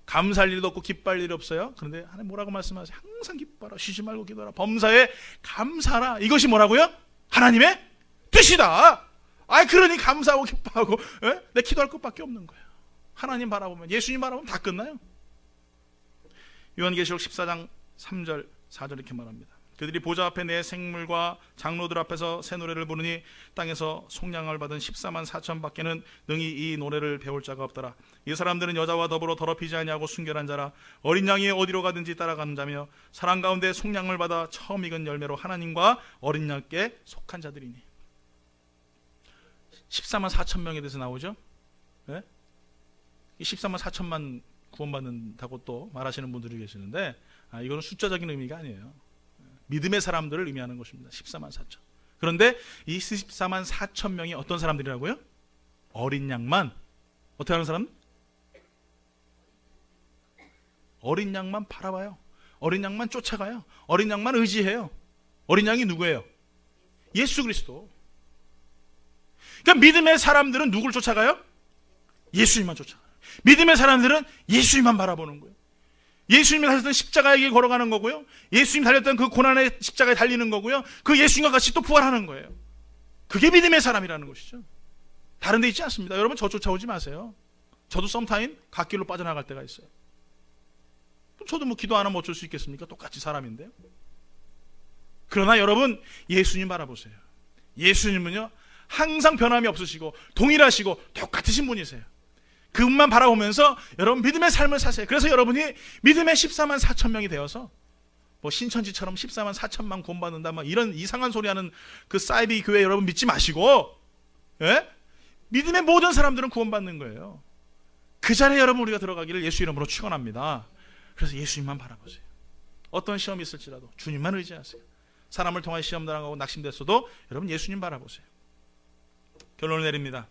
감사할 일도 없고 기뻐할 일이 없어요. 그런데 하나님 뭐라고 말씀하세요? 항상 기뻐하라, 쉬지 말고 기도하라, 범사에 감사하라. 이것이 뭐라고요? 하나님의 뜻이다. 그러니 감사하고 기뻐하고 내 기도할 것밖에 없는 거예요. 하나님 바라보면, 예수님 바라보면 다 끝나요. 요한계시록 14장 3절 4절 이렇게 말합니다. 그들이 보좌 앞에 내 생물과 장로들 앞에서 새 노래를 부르니 땅에서 속량을 받은 14만 4천 밖에는 능히 이 노래를 배울 자가 없더라. 이 사람들은 여자와 더불어 더럽히지 아니하고 순결한 자라. 어린 양이 어디로 가든지 따라가는 자며 사랑 가운데 속량을 받아 처음 익은 열매로 하나님과 어린 양께 속한 자들이니. 14만 4천 명에 대해서 나오죠. 네? 이 14만 4천만 구원받는다고 또 말하시는 분들이 계시는데 이거는 숫자적인 의미가 아니에요. 믿음의 사람들을 의미하는 것입니다. 14만 4천. 그런데 이 14만 4천 명이 어떤 사람들이라고요? 어린 양만. 어떻게 하는 사람? 어린 양만 바라봐요. 어린 양만 쫓아가요. 어린 양만 의지해요. 어린 양이 누구예요? 예수 그리스도. 그러니까 믿음의 사람들은 누굴 쫓아가요? 예수님만 쫓아가요. 믿음의 사람들은 예수님만 바라보는 거예요. 예수님이 달렸던 십자가의 길 걸어가는 거고요. 예수님이 달렸던 그 고난의 십자가에 달리는 거고요. 그 예수님과 같이 또 부활하는 거예요. 그게 믿음의 사람이라는 것이죠. 다른 데 있지 않습니다. 여러분 저 쫓아오지 마세요. 저도 썸타임 갓길로 빠져나갈 때가 있어요. 저도 뭐 기도 안 하면 어쩔 수 있겠습니까? 똑같이 사람인데요. 그러나 여러분 예수님 바라보세요. 예수님은요 항상 변함이 없으시고 동일하시고 똑같으신 분이세요. 그분만 바라보면서 여러분 믿음의 삶을 사세요. 그래서 여러분이 믿음의 14만 4천 명이 되어서 뭐 신천지처럼 14만 4천만 구원받는다 막 이런 이상한 소리 하는 그 사이비 교회 여러분 믿지 마시고 믿음의 모든 사람들은 구원받는 거예요. 그 자리에 여러분 우리가 들어가기를 예수 이름으로 축원합니다. 그래서 예수님만 바라보세요. 어떤 시험이 있을지라도 주님만 의지하세요. 사람을 통해 시험 당하고 낙심됐어도 여러분 예수님 바라보세요. 결론을 내립니다.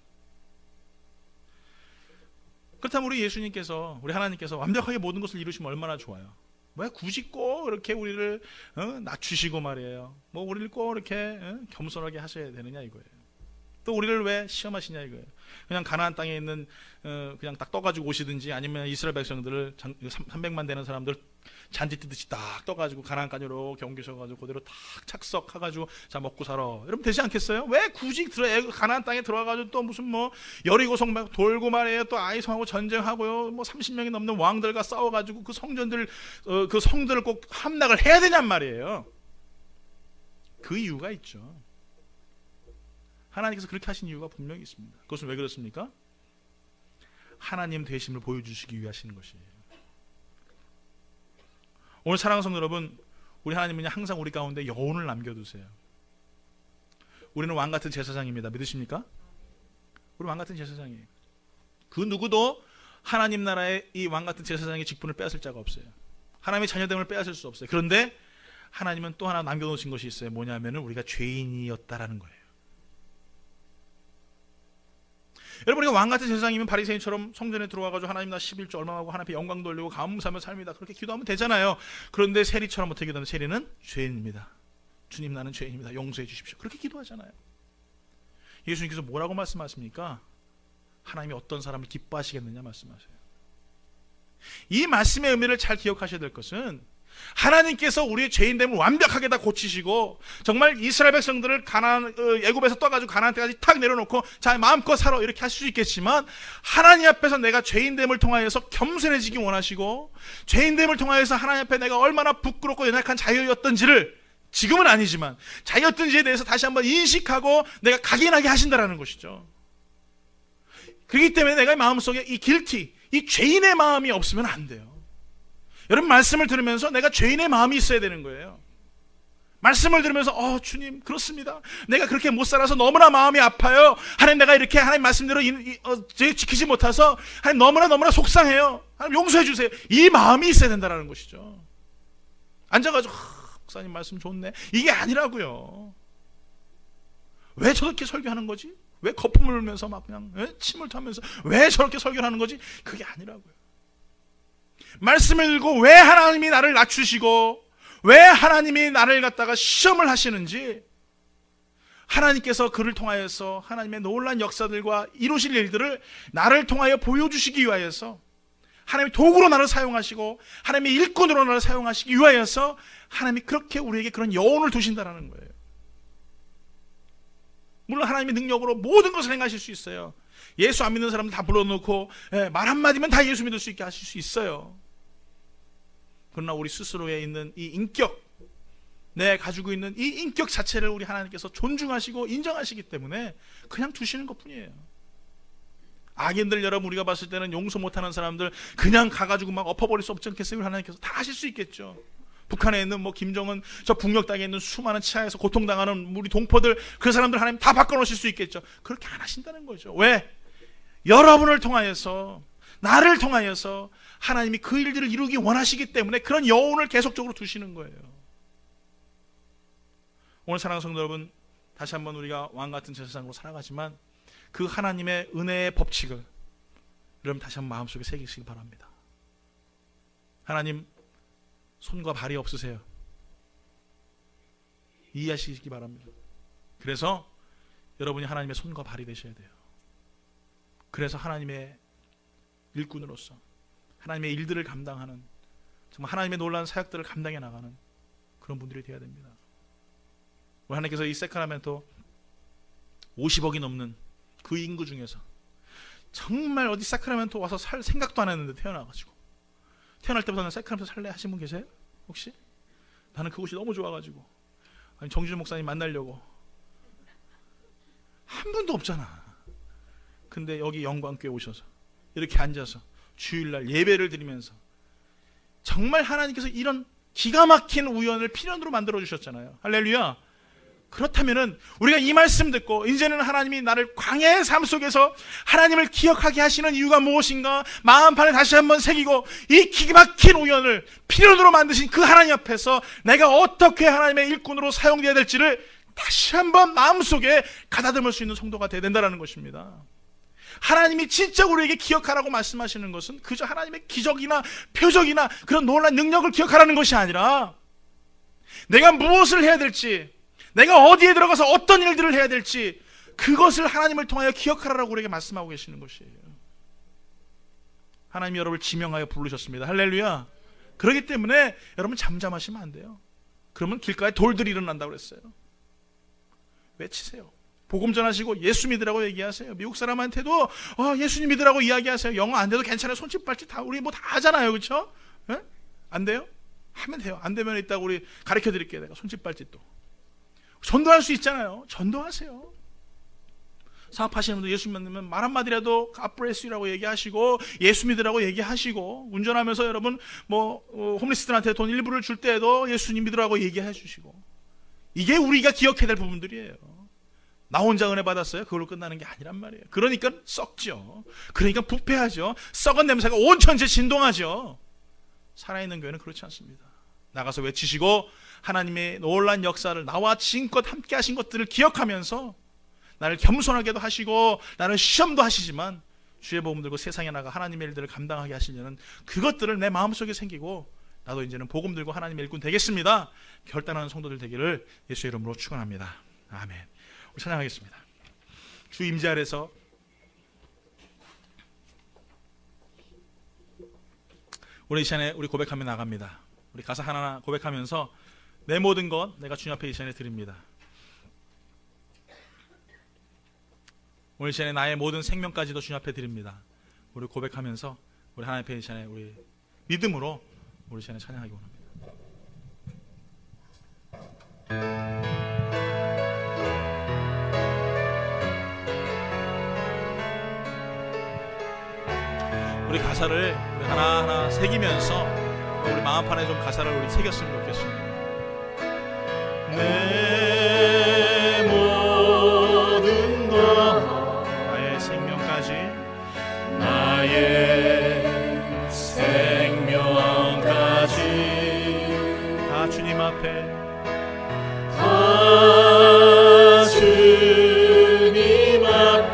그렇다면 우리 예수님께서, 우리 하나님께서 완벽하게 모든 것을 이루시면 얼마나 좋아요. 왜 굳이 꼭 이렇게 우리를 낮추시고 말이에요. 뭐 우리를 꼭 이렇게 겸손하게 하셔야 되느냐 이거예요. 또 우리를 왜 시험하시냐 이거예요. 그냥 가나안 땅에 있는 그냥 딱 떠가지고 오시든지, 아니면 이스라엘 백성들을 300만 되는 사람들 잔디 뜨듯이 딱 떠가지고 가나안까지 이렇게 옮기셔가지고 그대로 딱 착석해가지고 자 먹고 살아, 여러분 되지 않겠어요? 왜 굳이 가나안 땅에 들어가가지고 또 무슨 뭐 여리고 성 돌고 말이에요, 또 아이성하고 전쟁하고요, 뭐 30명이 넘는 왕들과 싸워가지고 그 성전들 그 성들을 꼭 함락을 해야 되냔 말이에요. 그 이유가 있죠. 하나님께서 그렇게 하신 이유가 분명히 있습니다. 그것은 왜 그렇습니까? 하나님 되심을 보여주시기 위해 하시는 것이에요. 오늘 사랑하는 성도 여러분, 우리 하나님은 항상 우리 가운데 여운을 남겨두세요. 우리는 왕같은 제사장입니다. 믿으십니까? 우리 왕같은 제사장이에요. 그 누구도 하나님 나라의 이 왕같은 제사장의 직분을 빼앗을 자가 없어요. 하나님의 자녀됨을 빼앗을 수 없어요. 그런데 하나님은 또 하나 남겨놓으신 것이 있어요. 뭐냐면 우리가 죄인이었다라는 거예요. 여러분, 우리가 왕같은 제사장이면 바리새인처럼 성전에 들어와가지고 하나님 나 11조 얼마하고 하나님 앞에 영광 돌리고 감사하며 삽니다, 그렇게 기도하면 되잖아요. 그런데 세리처럼 어떻게 기도하면, 세리는 죄인입니다. 주님 나는 죄인입니다. 용서해 주십시오. 그렇게 기도하잖아요. 예수님께서 뭐라고 말씀하십니까? 하나님이 어떤 사람을 기뻐하시겠느냐 말씀하세요. 이 말씀의 의미를 잘 기억하셔야 될 것은, 하나님께서 우리의 죄인됨을 완벽하게 다 고치시고 정말 이스라엘 백성들을 애굽에서 떠가지고 가나안 때까지 탁 내려놓고 자 마음껏 살아 이렇게 하실 수 있겠지만, 하나님 앞에서 내가 죄인됨을 통하여서 겸손해지기 원하시고, 죄인됨을 통하여서 하나님 앞에 내가 얼마나 부끄럽고 연약한 자유였던지를, 지금은 아니지만 자유였던지에 대해서 다시 한번 인식하고 내가 각인하게 하신다라는 것이죠. 그렇기 때문에 내가 마음속에 이 길티, 이 죄인의 마음이 없으면 안 돼요. 여러분, 말씀을 들으면서 내가 죄인의 마음이 있어야 되는 거예요. 말씀을 들으면서 주님 그렇습니다, 내가 그렇게 못 살아서 너무나 마음이 아파요. 하나님 내가 이렇게 하나님 말씀대로 지키지 못해서 하나님 너무나 속상해요. 하나님 용서해 주세요. 이 마음이 있어야 된다는 것이죠. 앉아가지고 목사님 말씀 좋네, 이게 아니라고요. 왜 저렇게 설교하는 거지? 왜 거품을 흘면서 막 그냥 침을 타면서 왜 저렇게 설교를 하는 거지? 그게 아니라고요. 말씀을 읽고 왜 하나님이 나를 낮추시고 왜 하나님이 나를 갖다가 시험을 하시는지, 하나님께서 그를 통하여서 하나님의 놀라운 역사들과 이루실 일들을 나를 통하여 보여주시기 위하여서, 하나님의 도구로 나를 사용하시고 하나님의 일꾼으로 나를 사용하시기 위하여서 하나님이 그렇게 우리에게 그런 여운을 두신다는 거예요. 물론 하나님의 능력으로 모든 것을 행하실 수 있어요. 예수 안 믿는 사람들 다 불러놓고 말 한마디면 다 예수 믿을 수 있게 하실 수 있어요. 그러나 우리 스스로에 있는 이 인격, 내 가지고 있는 이 인격 자체를 우리 하나님께서 존중하시고 인정하시기 때문에 그냥 두시는 것뿐이에요. 악인들 여러분, 우리가 봤을 때는 용서 못하는 사람들 그냥 가가지고 막 엎어버릴 수 없지 않겠어요? 하나님께서 다 하실 수 있겠죠. 북한에 있는 뭐 김정은, 저 북녘 땅에 있는 수많은 치하에서 고통당하는 우리 동포들, 그 사람들 하나님 다 바꿔놓으실 수 있겠죠. 그렇게 안 하신다는 거죠. 왜? 여러분을 통하여서, 나를 통하여서 하나님이 그 일들을 이루기 원하시기 때문에 그런 여운을 계속적으로 두시는 거예요. 오늘 사랑하는 성도 여러분, 다시 한번 우리가 왕같은 제사장으로 살아가지만 그 하나님의 은혜의 법칙을 여러분 다시 한번 마음속에 새기시기 바랍니다. 하나님 손과 발이 없으세요. 이해하시기 바랍니다. 그래서 여러분이 하나님의 손과 발이 되셔야 돼요. 그래서 하나님의 일꾼으로서 하나님의 일들을 감당하는, 정말 하나님의 놀라운 사역들을 감당해 나가는 그런 분들이 되어야 됩니다. 우리 하나님께서 이 세크라멘토 50억이 넘는 그 인구 중에서 정말 어디 세크라멘토 와서 살 생각도 안 했는데 태어나가지고, 태어날 때부터 세크라멘토 살래 하신 분 계세요? 혹시? 나는 그곳이 너무 좋아가지고, 아니 정준호 목사님 만나려고. 한 분도 없잖아. 근데 여기 영광교회 오셔서 이렇게 앉아서 주일날 예배를 드리면서 정말 하나님께서 이런 기가 막힌 우연을 필연으로 만들어 주셨잖아요. 할렐루야. 그렇다면은 우리가 이 말씀 듣고 이제는 하나님이 나를 광야의 삶 속에서 하나님을 기억하게 하시는 이유가 무엇인가 마음판에 다시 한번 새기고 이 기가 막힌 우연을 필연으로 만드신 그 하나님 앞에서 내가 어떻게 하나님의 일꾼으로 사용되어야 될지를 다시 한번 마음속에 가다듬을 수 있는 성도가 되어야 된다는 것입니다. 하나님이 진짜 우리에게 기억하라고 말씀하시는 것은 그저 하나님의 기적이나 표적이나 그런 놀라운 능력을 기억하라는 것이 아니라 내가 무엇을 해야 될지, 내가 어디에 들어가서 어떤 일들을 해야 될지 그것을 하나님을 통하여 기억하라고 우리에게 말씀하고 계시는 것이에요. 하나님이 여러분을 지명하여 부르셨습니다. 할렐루야. 그렇기 때문에 여러분 잠잠하시면 안 돼요. 그러면 길가에 돌들이 일어난다고 그랬어요. 외치세요. 복음 전하시고 예수 믿으라고 얘기하세요. 미국 사람한테도 예수님 믿으라고 이야기하세요. 영어 안 돼도 괜찮아요. 손짓 발짓 다 우리 뭐 다 하잖아요. 그렇죠? 네? 안 돼요? 하면 돼요. 안 되면 이따가 우리 가르쳐 드릴게요. 내가 손짓 발짓도. 전도할 수 있잖아요. 전도하세요. 사업하시는 분들 예수 믿으면 말 한마디라도 God bless you라고 얘기하시고 예수 믿으라고 얘기하시고 운전하면서 여러분 홈리스들한테 돈 일부를 줄 때에도 예수님 믿으라고 얘기해 주시고 이게 우리가 기억해야 될 부분들이에요. 나 혼자 은혜 받았어요? 그걸로 끝나는 게 아니란 말이에요. 그러니까 썩죠. 그러니까 부패하죠. 썩은 냄새가 온 천지에 진동하죠. 살아있는 교회는 그렇지 않습니다. 나가서 외치시고 하나님의 놀라운 역사를 나와 지금껏 함께 하신 것들을 기억하면서 나를 겸손하게도 하시고 나를 시험도 하시지만 주의 복음 들고 세상에 나가 하나님의 일들을 감당하게 하시려는 그것들을 내 마음속에 생기고 나도 이제는 복음 들고 하나님의 일꾼 되겠습니다. 결단하는 성도들 되기를 예수의 이름으로 축원합니다. 아멘. 우리 찬양하겠습니다. 주 임재 아래서 우리 이 시간에 우리 고백하며 나갑니다. 우리 가사 하나하나 고백하면서 내 모든 것 내가 주님 앞에 이 시간에 드립니다. 오늘 이 시간에 나의 모든 생명까지도 주님 앞에 드립니다. 우리 고백하면서 우리 하나님 앞에 이 시간에 우리 믿음으로 우리 시간에 찬양하기 원합니다. 우리 가사를 우리 하나하나 새기면서 우리 마음판에 좀 가사를 우리 새겼으면 좋겠습니다. 내 모든 것 나의 생명까지 나의 생명까지 다 주님 앞에 다 주님 앞에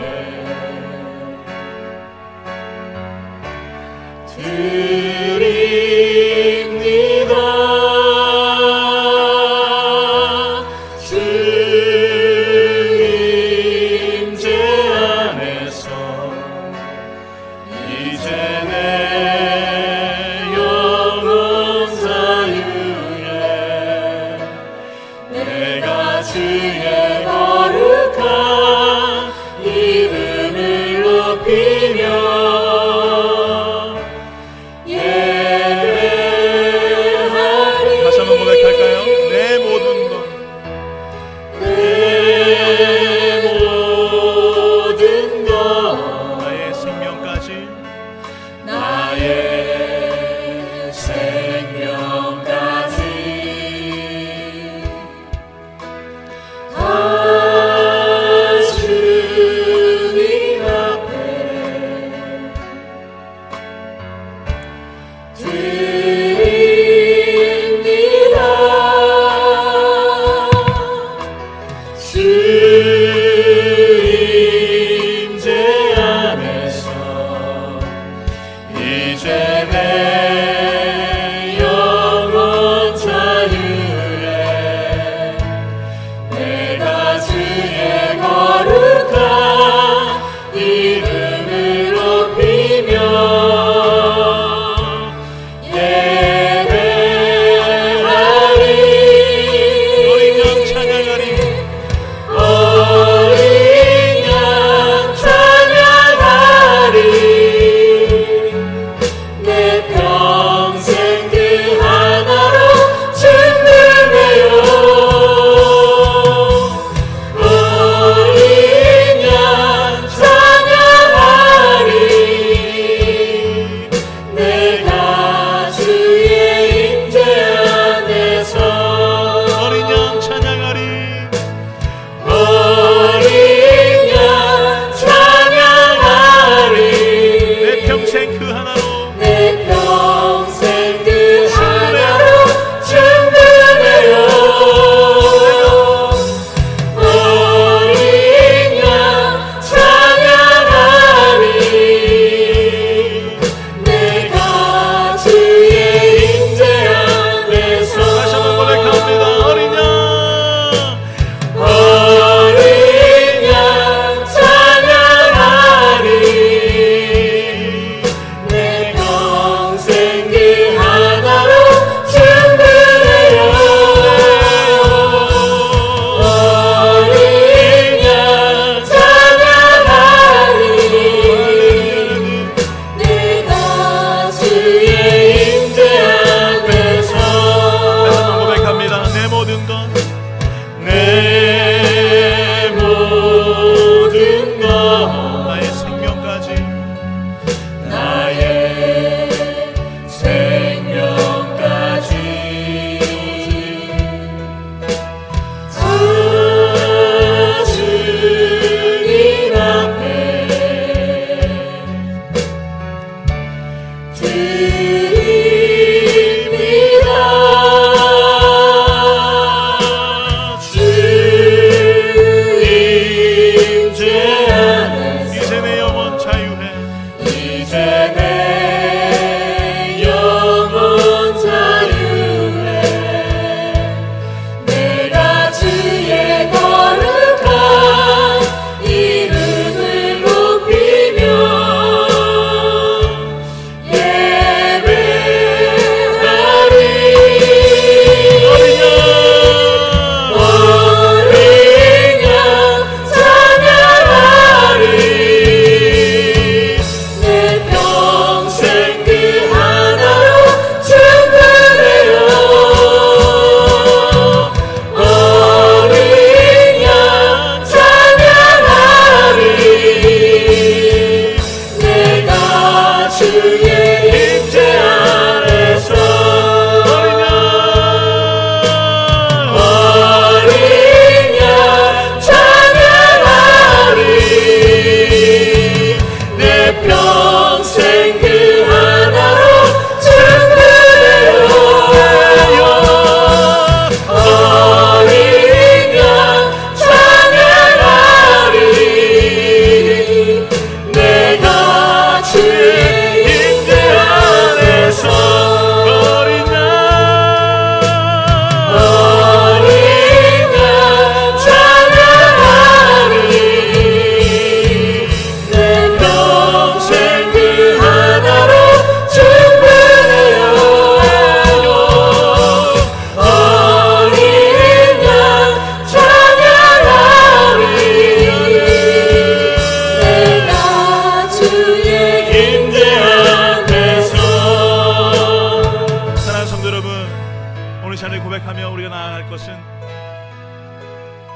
시간에 고백하며 우리가 나아갈 것은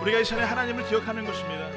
우리가 이 시간에 하나님을 기억하는 것입니다.